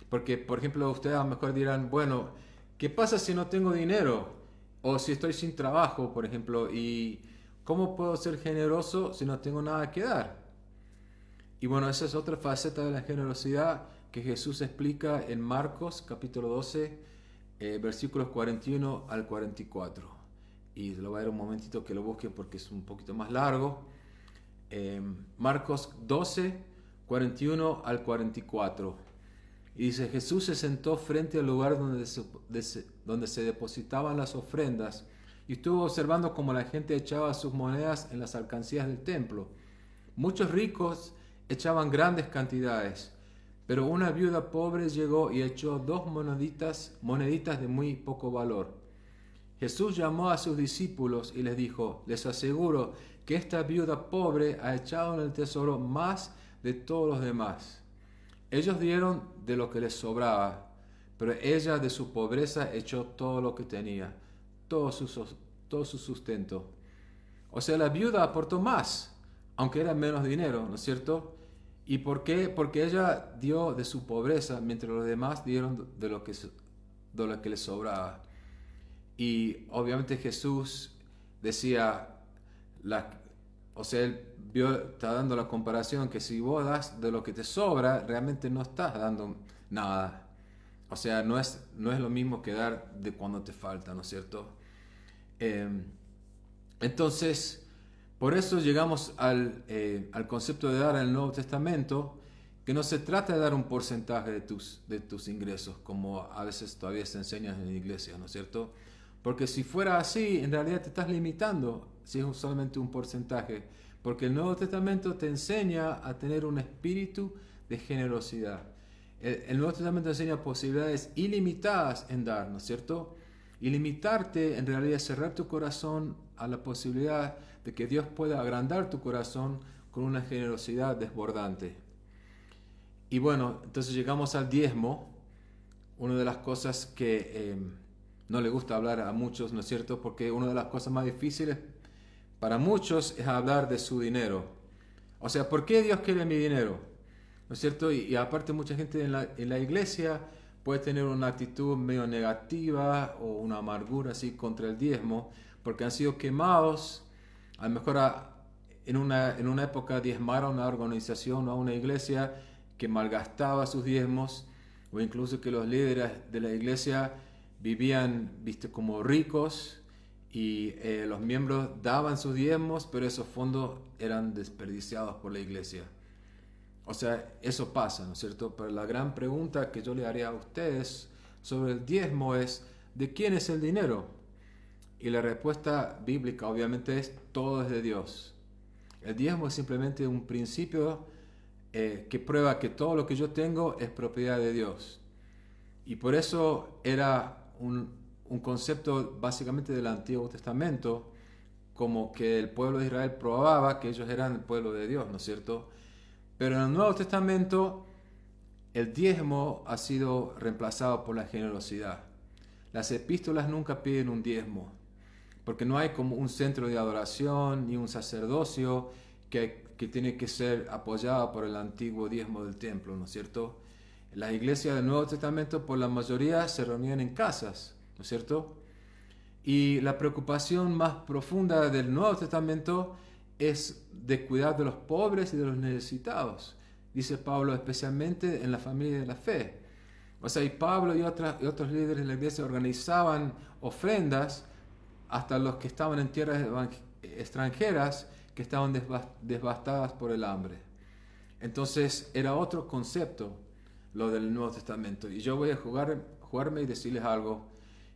Porque, por ejemplo, ustedes a lo mejor dirán, bueno, ¿qué pasa si no tengo dinero? O si estoy sin trabajo, por ejemplo, ¿y cómo puedo ser generoso si no tengo nada que dar? Y bueno, esa es otra faceta de la generosidad que Jesús explica en Marcos capítulo 12, versículos 41 al 44. Y lo voy a dar un momentito que lo busquen porque es un poquito más largo. Marcos 12, 41 al 44. Y dice, Jesús se sentó frente al lugar donde se depositaban las ofrendas y estuvo observando cómo la gente echaba sus monedas en las alcancías del templo. Muchos ricos echaban grandes cantidades, pero una viuda pobre llegó y echó 2 moneditas de muy poco valor. Jesús llamó a sus discípulos y les dijo: les aseguro que esta viuda pobre ha echado en el tesoro más de todos los demás. Ellos dieron de lo que les sobraba, pero ella de su pobreza echó todo lo que tenía, todo su sustento. O sea, la viuda aportó más, aunque era menos dinero, ¿no es cierto? ¿Y por qué? Porque ella dio de su pobreza, mientras los demás dieron de lo que les sobraba. Y obviamente Jesús decía, él está dando la comparación que si vos das de lo que te sobra, realmente no estás dando nada. O sea, no es lo mismo que dar de cuando te falta, ¿no es cierto? Entonces, por eso llegamos al concepto de dar en el Nuevo Testamento, que no se trata de dar un porcentaje de tus ingresos, como a veces todavía se enseña en la iglesia, ¿no es cierto? Porque si fuera así, en realidad te estás limitando si es solamente un porcentaje, porque el Nuevo Testamento te enseña a tener un espíritu de generosidad. El Nuevo Testamento enseña posibilidades ilimitadas en dar, ¿no es cierto? Y limitarte en realidad es cerrar tu corazón a la posibilidad de que Dios pueda agrandar tu corazón con una generosidad desbordante. Y bueno, entonces llegamos al diezmo, una de las cosas que no le gusta hablar a muchos, ¿no es cierto? Porque una de las cosas más difíciles para muchos es hablar de su dinero. O sea, ¿por qué Dios quiere mi dinero? ¿No es cierto? Y aparte mucha gente en la iglesia puede tener una actitud medio negativa o una amargura así contra el diezmo, porque han sido quemados. A lo mejor en una época diezmaron a una organización o a una iglesia que malgastaba sus diezmos, o incluso que los líderes de la iglesia vivían, como ricos, y los miembros daban sus diezmos, pero esos fondos eran desperdiciados por la iglesia. O sea, eso pasa, ¿no es cierto? Pero la gran pregunta que yo le haría a ustedes sobre el diezmo es: ¿de quién es el dinero? Y la respuesta bíblica obviamente es: todo es de Dios. El diezmo es simplemente un principio que prueba que todo lo que yo tengo es propiedad de Dios. Y por eso era un concepto básicamente del Antiguo Testamento, como que el pueblo de Israel probaba que ellos eran el pueblo de Dios, ¿no es cierto? Pero en el Nuevo Testamento el diezmo ha sido reemplazado por la generosidad. Las epístolas nunca piden un diezmo, porque no hay como un centro de adoración ni un sacerdocio que tiene que ser apoyado por el antiguo diezmo del templo, ¿no es cierto? Las iglesias del Nuevo Testamento por la mayoría se reunían en casas, ¿no es cierto? Y la preocupación más profunda del Nuevo Testamento es de cuidar de los pobres y de los necesitados, dice Pablo, especialmente en la familia de la fe. O sea, y Pablo y otros líderes de la iglesia organizaban ofrendas hasta los que estaban en tierras extranjeras que estaban devastadas por el hambre. Entonces era otro concepto lo del Nuevo Testamento. Y yo voy a jugarme y decirles algo,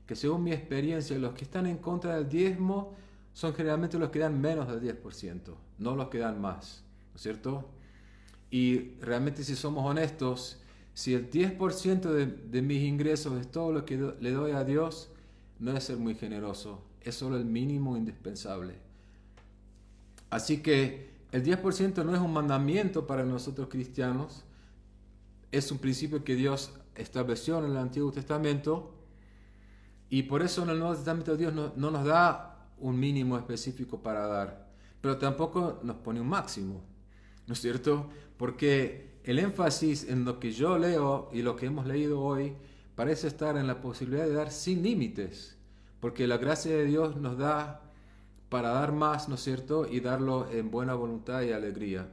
que según mi experiencia, los que están en contra del diezmo son generalmente los que dan menos del 10%, no los que dan más, ¿no es cierto? Y realmente, si somos honestos, si el 10% de mis ingresos es todo lo que le doy a Dios, no es ser muy generoso, es solo el mínimo indispensable. Así que el 10% no es un mandamiento para nosotros cristianos, es un principio que Dios estableció en el Antiguo Testamento, y por eso en el Nuevo Testamento Dios no nos da un mínimo específico para dar, pero tampoco nos pone un máximo, ¿no es cierto? Porque el énfasis en lo que yo leo y lo que hemos leído hoy parece estar en la posibilidad de dar sin límites, porque la gracia de Dios nos da para dar más, ¿no es cierto? Y darlo en buena voluntad y alegría.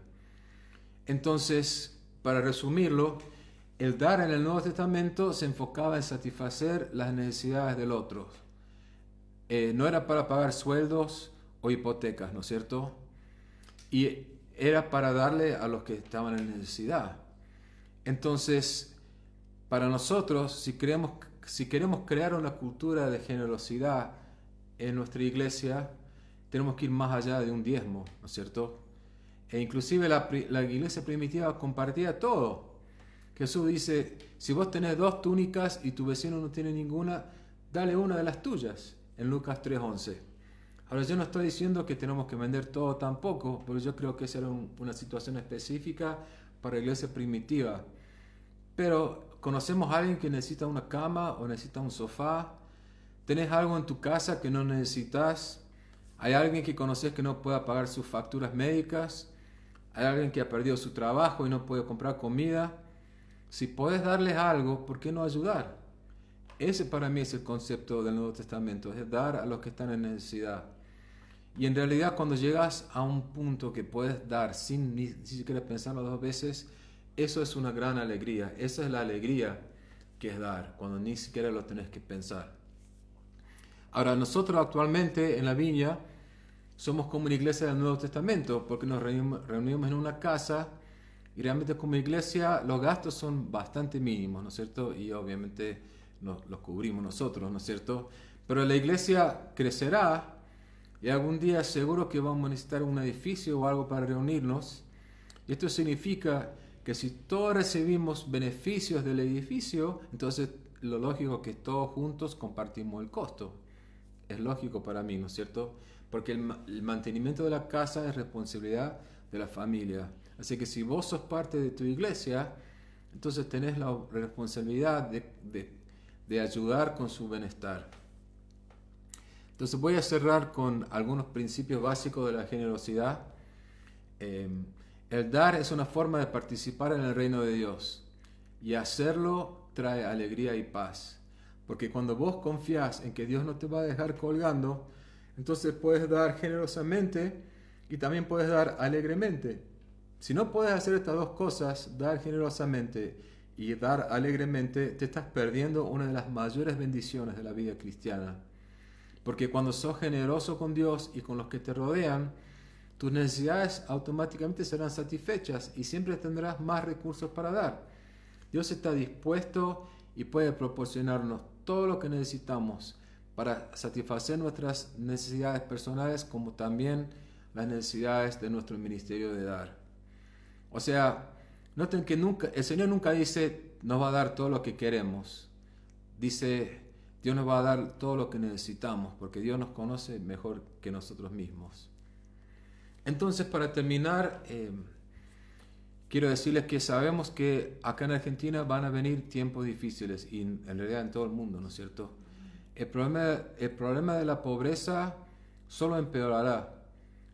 Entonces, para resumirlo, el dar en el Nuevo Testamento se enfocaba en satisfacer las necesidades del otro. No era para pagar sueldos o hipotecas, ¿no es cierto? Y era para darle a los que estaban en necesidad. Entonces, para nosotros, si queremos crear una cultura de generosidad en nuestra iglesia, tenemos que ir más allá de un diezmo, ¿no es cierto? E inclusive la iglesia primitiva compartía todo. Jesús dice: si vos tenés 2 túnicas y tu vecino no tiene ninguna, dale una de las tuyas. en Lucas 3:11. Ahora, yo no estoy diciendo que tenemos que vender todo tampoco, pero yo creo que esa era una situación específica para la iglesia primitiva. Pero conocemos a alguien que necesita una cama o necesita un sofá. ¿Tenés algo en tu casa que no necesitas? ¿Hay alguien que conoces que no pueda pagar sus facturas médicas? ¿Hay alguien que ha perdido su trabajo y no puede comprar comida? Si puedes darles algo, ¿por qué no ayudar? Ese para mí es el concepto del Nuevo Testamento, es dar a los que están en necesidad. Y en realidad cuando llegas a un punto que puedes dar sin ni siquiera pensarlo dos veces, eso es una gran alegría. Esa es la alegría que es dar, cuando ni siquiera lo tenés que pensar. Ahora, nosotros actualmente en la Viña somos como una iglesia del Nuevo Testamento, porque nos reunimos en una casa y realmente como iglesia los gastos son bastante mínimos, ¿no es cierto? Y obviamente los cubrimos nosotros, ¿no es cierto? Pero la iglesia crecerá y algún día seguro que vamos a necesitar un edificio o algo para reunirnos. Y esto significa que si todos recibimos beneficios del edificio, entonces lo lógico es que todos juntos compartimos el costo. Es lógico para mí, ¿no es cierto? Porque el mantenimiento de la casa es responsabilidad de la familia. Así que si vos sos parte de tu iglesia, entonces tenés la responsabilidad de ayudar con su bienestar. Entonces voy a cerrar con algunos principios básicos de la generosidad. El dar es una forma de participar en el reino de Dios y hacerlo trae alegría y paz. Porque cuando vos confías en que Dios no te va a dejar colgando, entonces puedes dar generosamente y también puedes dar alegremente. Si no puedes hacer estas dos cosas, dar generosamente y dar alegremente, te estás perdiendo una de las mayores bendiciones de la vida cristiana. Porque cuando sos generoso con Dios y con los que te rodean, tus necesidades automáticamente serán satisfechas y siempre tendrás más recursos para dar. Dios está dispuesto y puede proporcionarnos todo lo que necesitamos para satisfacer nuestras necesidades personales como también las necesidades de nuestro ministerio de dar. O sea, noten que el Señor nunca dice nos va a dar todo lo que queremos. Dice Dios nos va a dar todo lo que necesitamos porque Dios nos conoce mejor que nosotros mismos. Entonces, para terminar, quiero decirles que sabemos que acá en Argentina van a venir tiempos difíciles y en realidad en todo el mundo, ¿no es cierto? El problema de la pobreza solo empeorará.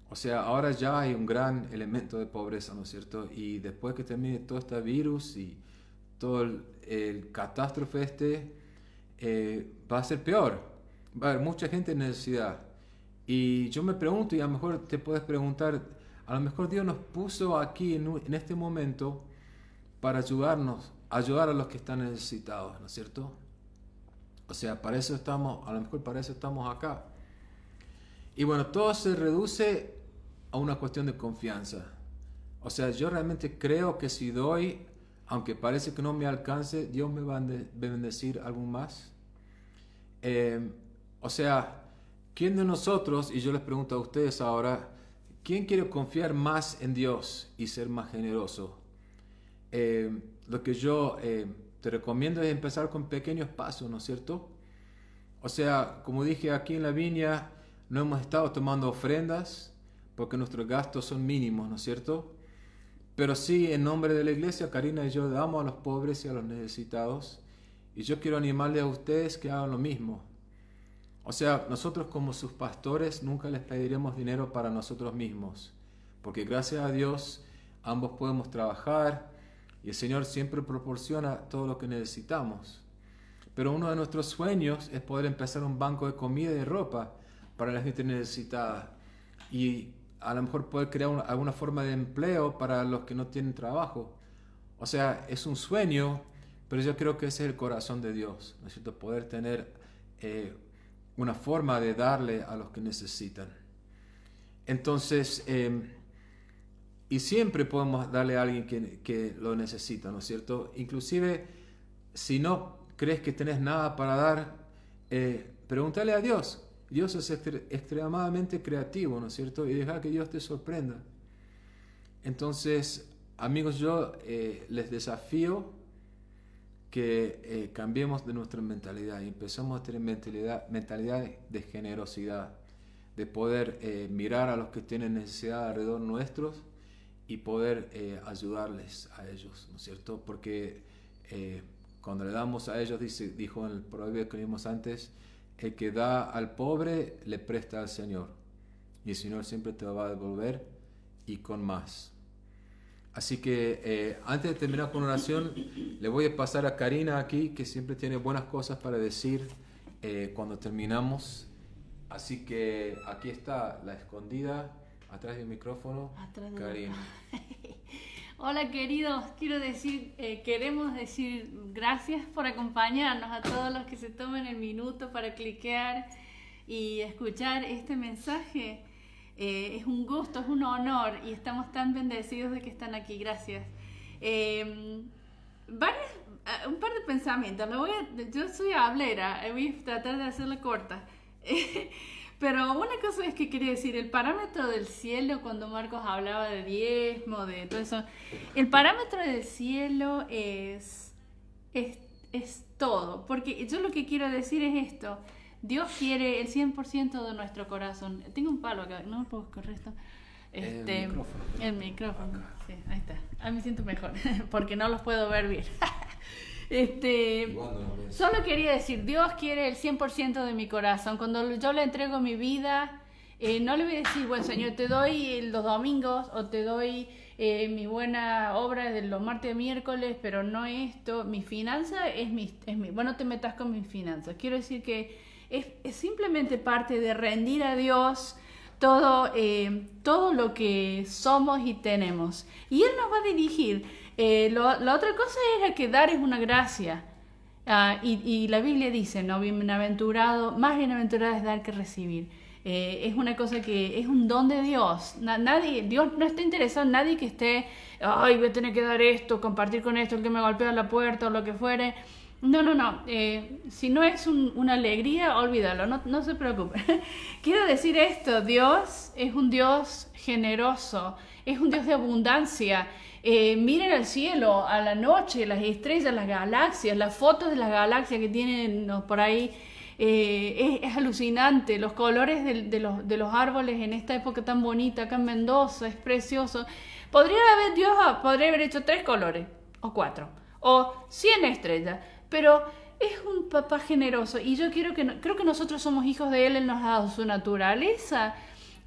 O sea, ahora ya hay un gran elemento de pobreza, ¿no es cierto? Y después que termine todo este virus y todo el catástrofe va a ser peor. Va a haber mucha gente en necesidad. Y yo me pregunto, y a lo mejor te puedes preguntar, a lo mejor Dios nos puso aquí en este momento para ayudar a los que están necesitados, ¿no es cierto? O sea, para eso estamos, a lo mejor para eso estamos acá. Y bueno, todo se reduce a una cuestión de confianza. O sea, yo realmente creo que si doy, aunque parece que no me alcance, Dios me va a bendecir algo más. O sea, ¿quién de nosotros, y yo les pregunto a ustedes ahora, ¿quién quiere confiar más en Dios y ser más generoso? Lo que yo te recomiendo es empezar con pequeños pasos, ¿no es cierto? O sea, como dije, aquí en la Viña no hemos estado tomando ofrendas porque nuestros gastos son mínimos, ¿no es cierto? Pero sí, en nombre de la iglesia, Karina y yo damos a los pobres y a los necesitados. Y yo quiero animarles a ustedes que hagan lo mismo. O sea, nosotros como sus pastores nunca les pediremos dinero para nosotros mismos, porque gracias a Dios ambos podemos trabajar y el Señor siempre proporciona todo lo que necesitamos. Pero uno de nuestros sueños es poder empezar un banco de comida y de ropa para la gente necesitada y a lo mejor poder crear alguna forma de empleo para los que no tienen trabajo. O sea, es un sueño, pero yo creo que ese es el corazón de Dios, ¿no es cierto? Poder tener una forma de darle a los que necesitan. Entonces, y siempre podemos darle a alguien que lo necesita, ¿no es cierto? Inclusive, si no crees que tenés nada para dar, pregúntale a Dios. Dios es extremadamente creativo, ¿no es cierto? Y deja que Dios te sorprenda. Entonces, amigos, yo les desafío que cambiemos de nuestra mentalidad y empezamos a tener mentalidad de generosidad, de poder mirar a los que tienen necesidad alrededor nuestros y poder ayudarles a ellos, ¿no es cierto? Porque cuando le damos a ellos, dijo en el proverbio que vimos antes, el que da al pobre le presta al Señor, y el Señor siempre te va a devolver y con más. Así que antes de terminar con oración, le voy a pasar a Karina aquí, que siempre tiene buenas cosas para decir cuando terminamos. Así que aquí está la escondida, atrás del micrófono, Karina. Hola queridos, queremos decir gracias por acompañarnos a todos los que se tomen el minuto para cliquear y escuchar este mensaje. Es un gusto, es un honor y estamos tan bendecidos de que están aquí. Gracias. Un par de pensamientos. Yo soy hablera, voy a tratar de hacerla corta. Pero una cosa es que quería decir, el parámetro del cielo, cuando Marcos hablaba de diezmo, de todo eso, el parámetro del cielo es todo. Porque yo lo que quiero decir es esto. Dios quiere el 100% de nuestro corazón. Tengo un palo acá, no puedo correr esto. El micrófono. Sí, ahí está. Ahí me siento mejor, porque no los puedo ver bien. Solo quería decir, Dios quiere el 100% de mi corazón. Cuando yo le entrego mi vida, no le voy a decir, bueno, Señor, te doy los domingos o te doy mi buena obra de los martes y miércoles, pero no esto. Mi finanza es mi. Bueno, no te metas con mis finanzas. Quiero decir que es simplemente parte de rendir a Dios todo lo que somos y tenemos. Y Él nos va a dirigir. La otra cosa era que dar es una gracia. Y la Biblia dice, ¿no? Más bienaventurado es dar que recibir. Es una cosa que es un don de Dios. Dios no está interesado en nadie que esté, ay, voy a tener que dar esto, compartir con esto, el que me golpea la puerta o lo que fuere. No. Si no es una alegría, olvídalo, no se preocupe. Quiero decir esto, Dios es un Dios generoso, es un Dios de abundancia. Miren al cielo, a la noche, las estrellas, las galaxias, las fotos de las galaxias que tienen por ahí. Es alucinante, los colores de los árboles en esta época tan bonita, acá en Mendoza, es precioso. Dios podría haber hecho 3 colores, o 4, o 100 estrellas, pero es un papá generoso y yo creo que nosotros somos hijos de Él nos ha dado su naturaleza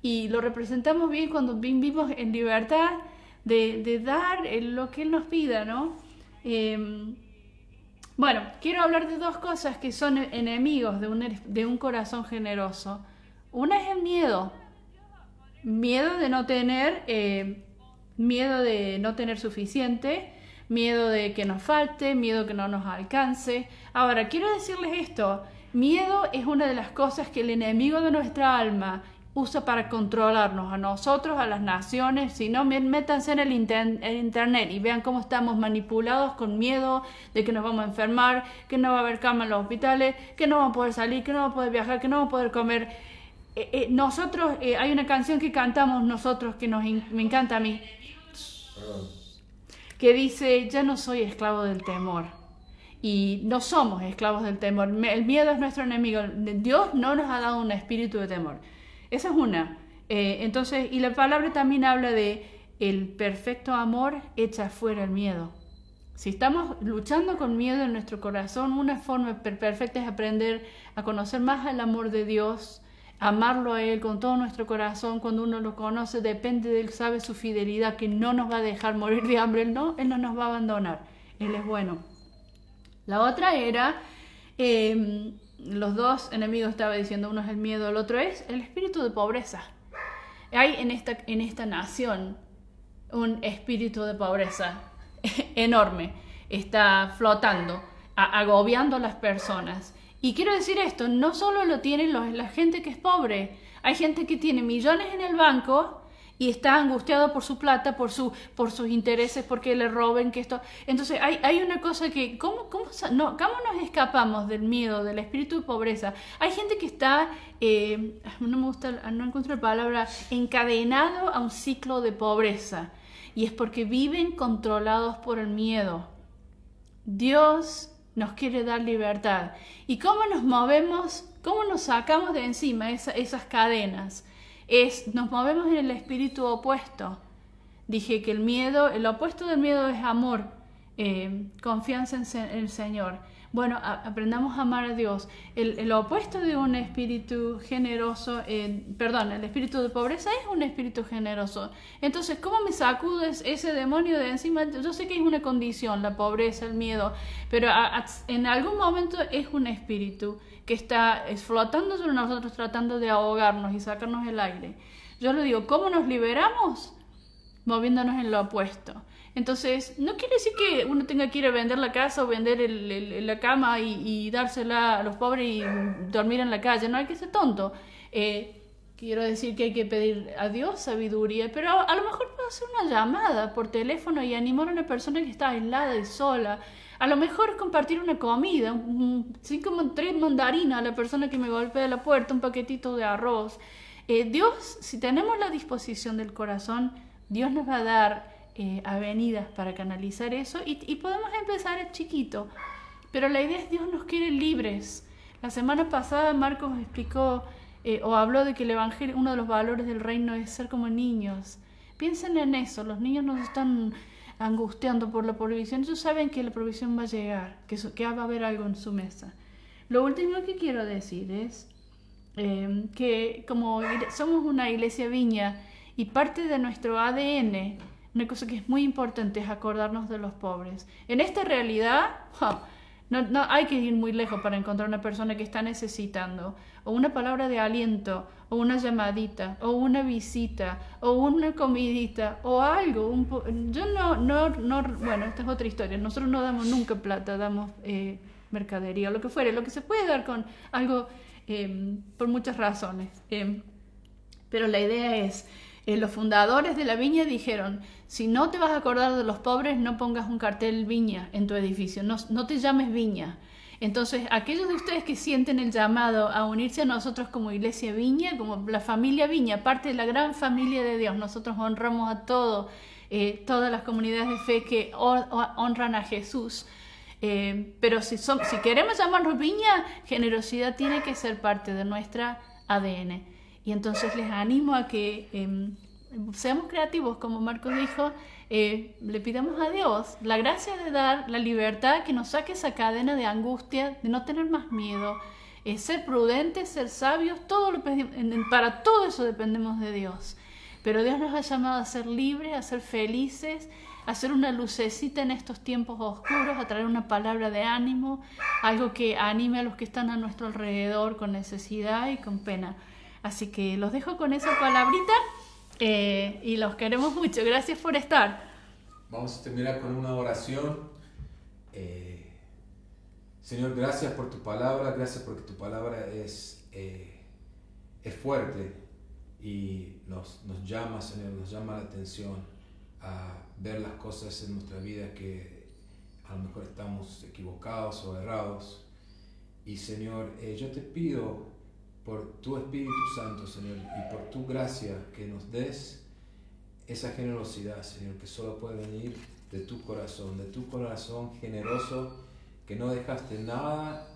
y lo representamos bien cuando vivimos en libertad de dar lo que Él nos pida, ¿no? Bueno, quiero hablar de 2 cosas que son enemigos de un corazón generoso. Una es el miedo de no tener, miedo de no tener suficiente, miedo de que nos falte, miedo que no nos alcance. Ahora, quiero decirles esto, miedo es una de las cosas que el enemigo de nuestra alma usa para controlarnos a nosotros, a las naciones. Si no, métanse en el internet y vean cómo estamos manipulados con miedo de que nos vamos a enfermar, que no va a haber cama en los hospitales, que no vamos a poder salir, que no vamos a poder viajar, que no vamos a poder comer. Nosotros, hay una canción que cantamos nosotros que me encanta a mí, que dice, ya no soy esclavo del temor. Y no somos esclavos del temor. El miedo es nuestro enemigo. Dios no nos ha dado un espíritu de temor. Esa es una. Entonces, y la palabra también habla de el perfecto amor echa fuera el miedo. Si estamos luchando con miedo en nuestro corazón, una forma perfecta es aprender a conocer más el amor de Dios, amarlo a Él con todo nuestro corazón. Cuando uno lo conoce, depende de Él, sabe su fidelidad, que no nos va a dejar morir de hambre. Él no nos va a abandonar. Él es bueno. La otra era, los 2 enemigos estaba diciendo, uno es el miedo, el otro es el espíritu de pobreza. Hay en esta nación un espíritu de pobreza enorme, está flotando, agobiando a las personas. Y quiero decir esto, no solo lo tienen la gente que es pobre, hay gente que tiene millones en el banco y está angustiado por su plata, por sus intereses, porque le roben, que esto. Entonces hay una cosa que, ¿cómo nos escapamos del miedo, del espíritu de pobreza? Hay gente que está, no encuentro la palabra, encadenado a un ciclo de pobreza. Y es porque viven controlados por el miedo. Dios nos quiere dar libertad. ¿Y cómo nos movemos, cómo nos sacamos de encima esas cadenas? Nos movemos en el espíritu opuesto. Dije que el opuesto del miedo es amor, confianza en el Señor. Bueno, aprendamos a amar a Dios. El opuesto de un espíritu generoso, el espíritu de pobreza es un espíritu generoso. Entonces, ¿cómo me sacudo ese demonio de encima? Yo sé que es una condición, la pobreza, el miedo, pero en algún momento es un espíritu que está flotando sobre nosotros, tratando de ahogarnos y sacarnos el aire. Yo le digo, ¿cómo nos liberamos? Moviéndonos en lo opuesto. Entonces, no quiere decir que uno tenga que ir a vender la casa o vender la cama y dársela a los pobres y dormir en la calle. No hay que ser tonto. Quiero decir que hay que pedir a Dios sabiduría, pero a lo mejor puedo hacer una llamada por teléfono y animar a una persona que está aislada y sola. A lo mejor compartir una comida, 3 mandarinas a la persona que me golpea la puerta, un paquetito de arroz. Dios, si tenemos la disposición del corazón, Dios nos va a dar avenidas para canalizar eso y podemos empezar chiquito, pero la idea es Dios nos quiere libres. La semana pasada Marcos explicó o habló de que el evangelio, uno de los valores del reino es ser como niños. Piensen en eso, los niños nos están angustiando por la provisión, ellos saben que la provisión va a llegar, que va a haber algo en su mesa. Lo último que quiero decir es que como somos una iglesia viña y parte de nuestro ADN, una cosa que es muy importante es acordarnos de los pobres. En esta realidad, no hay que ir muy lejos para encontrar una persona que está necesitando, o una palabra de aliento, o una llamadita, o una visita, o una comidita, o algo. Bueno, esta es otra historia. Nosotros no damos nunca plata, damos mercadería, lo que fuere, lo que se puede dar con algo por muchas razones. Pero la idea es, los fundadores de la viña dijeron, si no te vas a acordar de los pobres, no pongas un cartel viña en tu edificio, no te llames viña. Entonces, aquellos de ustedes que sienten el llamado a unirse a nosotros como iglesia viña, como la familia viña, parte de la gran familia de Dios, nosotros honramos a todas las comunidades de fe que honran a Jesús. Pero si queremos llamarnos viña, generosidad tiene que ser parte de nuestra ADN. Y entonces les animo a que seamos creativos, como Marcos dijo, le pidamos a Dios la gracia de dar la libertad, que nos saque esa cadena de angustia, de no tener más miedo, ser prudentes, ser sabios, para todo eso dependemos de Dios. Pero Dios nos ha llamado a ser libres, a ser felices, a ser una lucecita en estos tiempos oscuros, a traer una palabra de ánimo, algo que anime a los que están a nuestro alrededor con necesidad y con pena. Así que los dejo con esa palabrita y los queremos mucho. Gracias por estar. Vamos a terminar con una oración. Señor, gracias por tu palabra, gracias porque tu palabra es fuerte y nos llama, Señor, nos llama la atención a ver las cosas en nuestra vida que a lo mejor estamos equivocados o errados. Y Señor, yo te pido por tu Espíritu Santo, Señor, y por tu gracia que nos des esa generosidad, Señor, que solo puede venir de tu corazón generoso, que no dejaste nada,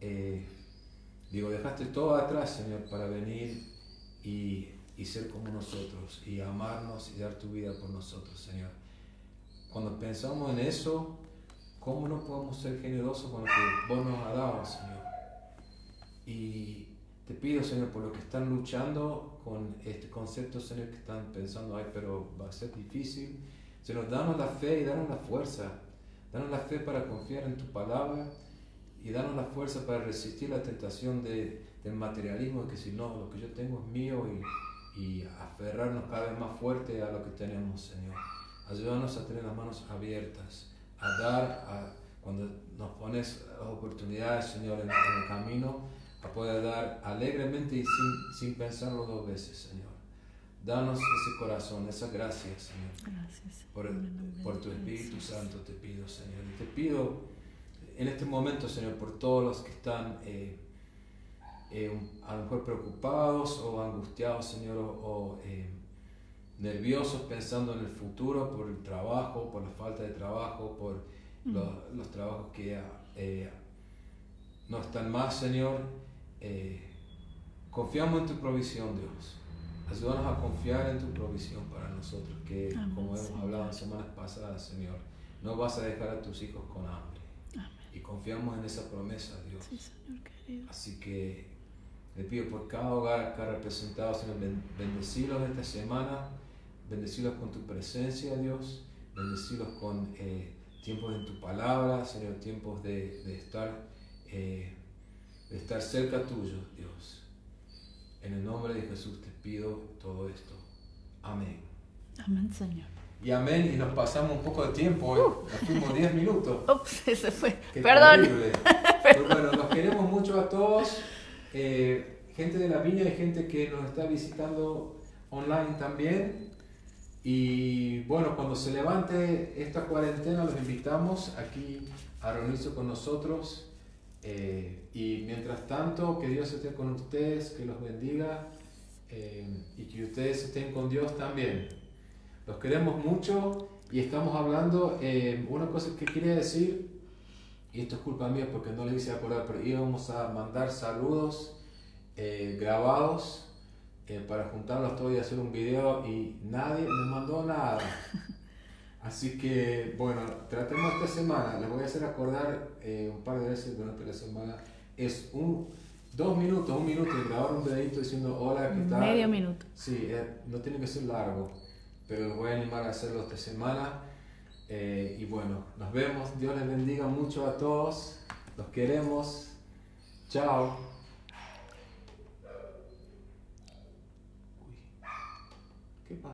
dejaste todo atrás, Señor, para venir y ser como nosotros, y amarnos y dar tu vida por nosotros, Señor. Cuando pensamos en eso, ¿cómo no podemos ser generosos con lo que vos nos has dado, Señor? Y te pido, Señor, por los que están luchando con este concepto, Señor, que están pensando, pero va a ser difícil. Señor, danos la fe y danos la fuerza. Danos la fe para confiar en tu palabra y danos la fuerza para resistir la tentación del materialismo, de que si no, lo que yo tengo es mío, y aferrarnos cada vez más fuerte a lo que tenemos, Señor. Ayúdanos a tener las manos abiertas, a dar, cuando nos pones las oportunidades, Señor, en el camino, a poder dar alegremente y sin pensarlo 2 veces, Señor. Danos ese corazón, esa gracia, Señor. Gracias. Por tu Espíritu Santo te pido, Señor. Y te pido en este momento, Señor, por todos los que están a lo mejor preocupados o angustiados, Señor, o nerviosos pensando en el futuro, por el trabajo, por la falta de trabajo, por los trabajos que no están más, Señor. Confiamos en tu provisión, Dios. Ayúdanos a confiar en tu provisión para nosotros, que Amén, como hemos Señor. hablado en semanas pasadas, Señor, no vas a dejar a tus hijos con hambre. Amén. Y confiamos en esa promesa, Dios. Sí, Señor querido. Así que le pido por cada hogar acá representado, Señor, bendecilos esta semana, bendecilos con tu presencia, Dios, bendecilos con tiempos en tu palabra, Señor, tiempos de estar cerca tuyo, Dios. En el nombre de Jesús te pido todo esto. Amén. Amén, Señor. Y amén, y nos pasamos un poco de tiempo hoy. Nos fuimos 10 minutos. Ups, se fue. Qué Perdón. terrible. Pues bueno, los queremos mucho a todos. Gente de la viña y gente que nos está visitando online también. Y bueno, cuando se levante esta cuarentena, los invitamos aquí a reunirse con nosotros. Y mientras tanto, que Dios esté con ustedes, que los bendiga y que ustedes estén con Dios también. Los queremos mucho y estamos hablando, una cosa que quería decir, y esto es culpa mía porque no les hice acordar, pero íbamos a mandar saludos grabados para juntarlos todos y hacer un video y nadie me mandó nada. Así que, bueno, tratemos esta semana. Les voy a hacer acordar un par de veces durante la semana. Es 2 minutos, 1 minuto y grabar un videito diciendo hola, ¿qué tal? Medio minuto. Sí, no tiene que ser largo, pero los voy a animar a hacerlo esta semana. Y bueno, nos vemos. Dios les bendiga mucho a todos. Los queremos. Chao. Uy, ¿qué pasa?